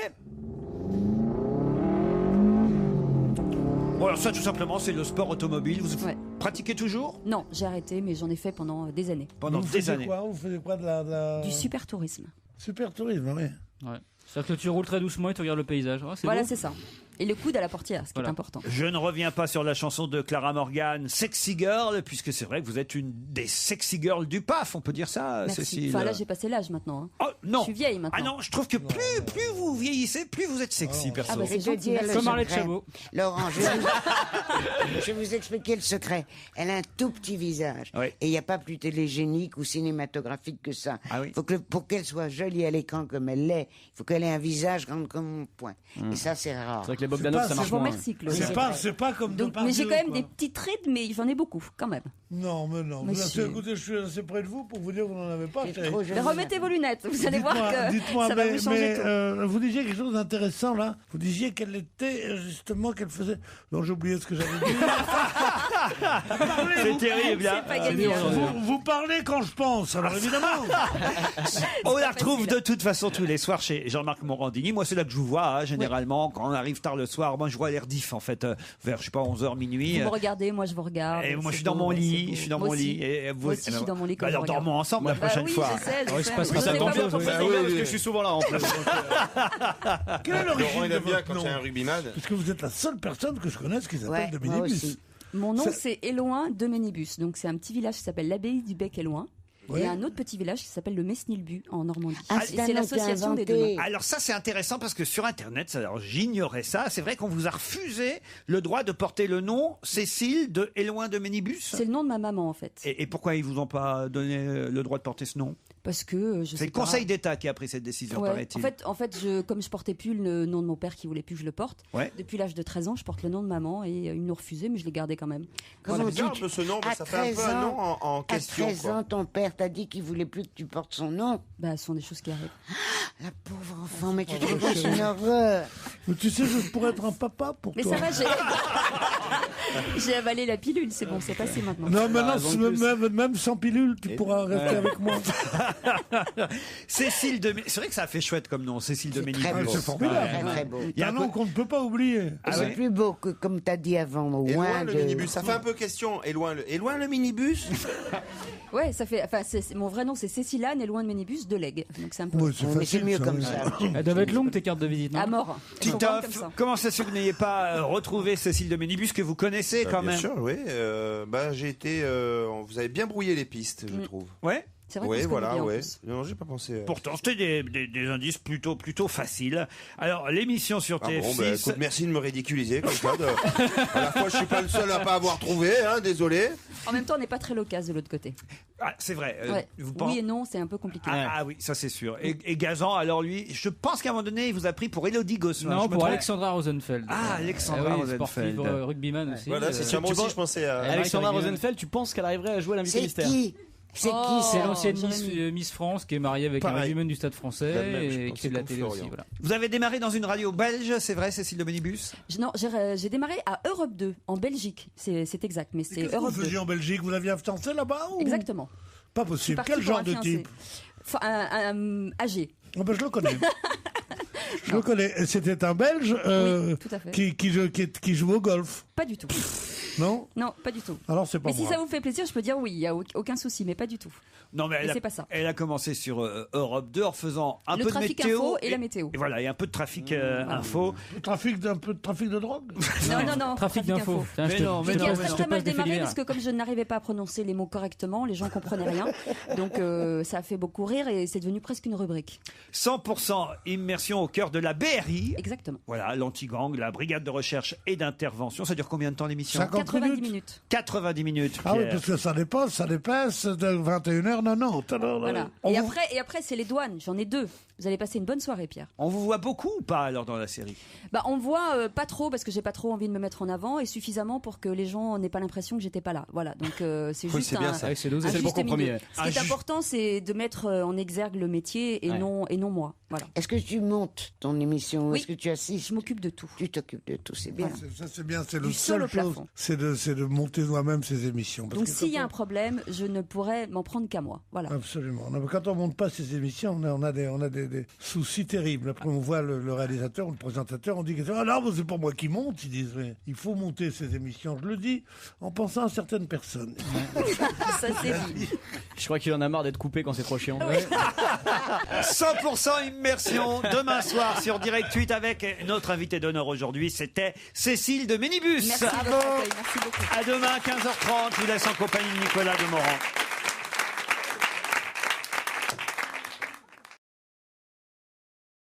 Bon, alors ça, tout simplement, c'est le sport automobile. Vous pratiquez toujours? Non, j'ai arrêté, mais j'en ai fait pendant des années. Pendant des années. Vous faisiez quoi de la... Du super tourisme. Super tourisme, oui. Ouais. C'est-à-dire que tu roules très doucement et tu regardes le paysage. Ah, Voilà, beau. c'est ça. Et le coude à la portière, ce qui est important. Je ne reviens pas sur la chanson de Clara Morgan, Sexy Girl, puisque c'est vrai que vous êtes une des sexy girls du PAF, on peut dire ça, Merci. Cécile. Enfin, là, j'ai passé l'âge maintenant. Hein. Oh, non. Je suis vieille maintenant. Ah non, je trouve que plus vous vieillissez, plus vous êtes sexy, perso. Ah bah, c'est Je vais te gentil. dire le Comme Arlette secret. Chabot. Laurent, je vais vous expliquer le secret. Elle a un tout petit visage. Oui. Et il n'y a pas plus télégénique ou cinématographique que ça. Ah oui. Faut que pour qu'elle soit jolie à l'écran comme elle l'est, il faut qu'elle ait un visage grand comme mon poing. Et ça, c'est rare. C'est vrai que les Bogdanov, ça marche moins. Merci, Claude. C'est pas comme Donc, mais j'ai quand même des petits traits, mais j'en ai beaucoup, quand même. Non, mais non. Monsieur. Écoutez, je suis assez près de vous pour vous dire que vous n'en avez pas. chérie. Mais remettez vos lunettes, vous allez voir que Dites-moi, ça va vous changer tout. vous disiez quelque chose d'intéressant là. Vous disiez qu'elle était justement qu'elle faisait. Non, j'ai oublié ce que j'avais dit. C'est terrible, hein. C'est pas gagné. Vous parlez quand je pense, alors évidemment. On la retrouve de toute façon tous les soirs chez Jean-Marc Morandini. Moi, c'est là que je vous vois, hein, généralement. Quand on arrive tard le soir, moi, je vois l'air diff, en fait, vers, je sais pas, 11h, minuit. Vous me regardez, moi je vous regarde. Et moi, je C'est suis dans beau, mon c'est lit. beau. Je suis dans Moi mon aussi. lit. Et vous, Moi aussi, je suis dans mon lit quand alors, je regarde. dormons ensemble la prochaine oui, fois. je sais, je il se sais. passe Vous pas savez tant pas mieux, bien oui. Ah oui, parce que je suis souvent là en plus. Quelle est l'origine Laurent, il de aime bien votre quand nom il y a un rugbyman. Parce que vous êtes la seule personne que je connaisse qui s'appelle Ouais, de moi Minibus. aussi. Mon nom, Ça- c'est Éloin de Ménibus. Donc, c'est un petit village qui s'appelle l'abbaye du Bec-Éloin. Ouais. Et un autre petit village qui s'appelle le Mesnilbu en Normandie. Ah, Et c'est un c'est nom l'association qui a des inventé. deux. Alors ça, c'est intéressant parce que sur Internet, alors j'ignorais ça, c'est vrai qu'on vous a refusé le droit de porter le nom Cécile de Éloin de Ménibus. C'est le nom de ma maman, en fait. Et pourquoi ils vous ont pas donné le droit de porter ce nom? Parce que je sais C'est le pas. Conseil d'État qui a pris cette décision, Ouais. paraît-il. En fait, comme je portais plus le nom de mon père qui voulait plus que je le porte, Ouais. depuis l'âge de 13 ans, je porte le nom de maman et ils me l'ont refusé, mais je l'ai gardé quand même. Comment C'est bizarre un tu- peu ce nom, à ça fait un peu 13 un ans, nom en À question. 13 quoi. ans, ton père t'a dit qu'il voulait plus que tu portes son nom. Bah, ce sont des choses qui arrivent. La pauvre enfant, mais tu te rends compte, c'est une horreur. Mais tu sais, je pourrais être un papa pour Mais toi. ça va, j'ai avalé la pilule, c'est bon, c'est passé maintenant. Non, maintenant, raison de plus. même sans pilule, tu pourras rester avec moi. Cécile de c'est vrai que ça a fait chouette comme nom, Cécile de C'est Ménibus. très beau. C'est formidable. Très, très beau. Il y a un un nom peu- qu'on ne peut pas oublier. C'est plus beau que, comme tu as dit avant, au Et loin moins le de... minibus, ça fait un peu question. Et loin le minibus. Ouais, ça fait. Enfin, mon vrai nom, c'est Cécilane et loin de Ménibus de Lègue. Donc c'est un peu. Ouais, c'est Mais c'est facile, mieux comme ça. Elles doivent être longues tes cartes de visite, non? À mort. Elles sont grandes comme Titoff, ça. comment ça se fait que vous n'ayez pas retrouvé Cécile de Ménibus que vous connaissez quand Bien même? sûr, oui. J'ai été. Vous avez bien brouillé les pistes, je trouve. Ouais. C'est vrai qu'on Oui, se connaît voilà, bien, en ouais. plus. Non, j'ai pas pensé. Pourtant, c'était des indices plutôt faciles. Alors, l'émission sur Ah TF6. bon, bah, écoute, merci de me ridiculiser comme ça. À la fois, je suis pas le seul à pas avoir trouvé, hein, désolé. En même temps, on n'est pas très loquace de l'autre côté. Ah, c'est vrai. Ouais. Vous Oui pensez- et non, c'est un peu compliqué. Ah oui, ça c'est sûr. Et Gazan, alors lui, je pense qu'à un moment donné, il vous a pris pour Elodie Gossuin. Non, je me pour trompe Alexandra Rosenfeld. Ah, Alexandra Ah oui, Rosenfeld. sportive, rugbyman aussi. Voilà, c'est ça. Moi aussi, je pensais à. Alexandra Marie-Carignan. Rosenfeld, tu penses qu'elle arriverait à jouer à l'invité C'est mystère? qui C'est Oh, qui C'est ça l'ancienne Jérémy. Miss France qui est mariée avec un Pareil. rugbyman du Stade français La même, je et pense, qui fait de la comme télé Florian. aussi. Voilà. Vous avez démarré dans une radio belge, c'est vrai, Cécile de Ménibus? Non, j'ai démarré à Europe 2, en Belgique. C'est exact, mais c'est Qu'est-ce que vous Europe 2. faisiez en Belgique? Vous aviez un fiancé là-bas ou... Exactement. Pas Je suis possible. partie Quel pour genre un de fiancé. type? Âgé. Ah ben, je le connais. Je le connais. Et c'était un Belge Oui, tout à fait. qui joue au golf. Pas du tout. Non. Non, pas du tout. Alors c'est pas Mais si moi. ça vous fait plaisir, je peux dire oui, il n'y a aucun souci, mais pas du tout. Non, mais Et c'est pas ça. elle a commencé sur Europe 2 en faisant un Le peu de trafic météo. info et la météo. Et voilà, et un peu de trafic info. Un peu de trafic de drogue. Non, Trafic d'info. Tiens, Mais non, mais Qui non, a mais très non. très mal passe des démarré filières. parce que comme je n'arrivais pas à prononcer les mots correctement, les gens comprenaient rien. Donc ça a fait beaucoup rire et c'est devenu presque une rubrique. 100% immersion au cœur de la BRI. Exactement. Voilà, l'anti-gang, la brigade de recherche et d'intervention. Ça dure combien de temps l'émission 90 minutes. 90 minutes. Ah oui, Pierre. parce que ça dépasse de 21h90. Alors, Voilà. Et après, c'est les douanes. J'en ai 2. Vous allez passer une bonne soirée, Pierre. On vous voit beaucoup ou pas alors dans la série? Bah, on me voit pas trop parce que j'ai pas trop envie de me mettre en avant et suffisamment pour que les gens n'aient pas l'impression que j'étais pas là. Voilà. Donc c'est Oui, juste c'est bien un. ça. C'est un le bon juste compromis. milieu. Ce qui est important, c'est de mettre en exergue le métier et Ouais. non moi. Voilà. Est-ce que tu montes ton émission? Oui. Est-ce que tu assistes? Je m'occupe de tout. Tu t'occupes de tout, c'est bien. Ça c'est bien, c'est le Du sol seul au chose, plafond. c'est de monter moi-même ces émissions. Parce Donc que s'il y a quand un problème, je ne pourrais m'en prendre qu'à moi. Voilà. Absolument. Non, mais quand on monte pas ces émissions, on a des soucis terribles. Après, on voit le réalisateur ou le présentateur, on dit que ah non, mais c'est pas moi qui monte. Ils disent mais il faut monter ces émissions. Je le dis en pensant à certaines personnes. Ça c'est dit. Je crois qu'il en a marre d'être coupé quand c'est trop chiant. 100% immersion demain soir sur Direct 8 avec notre invité d'honneur aujourd'hui, c'était Cécile de Minibus. Merci de votre accueil. Merci beaucoup. À demain 15h30, je vous laisse en compagnie de Nicolas Demorand.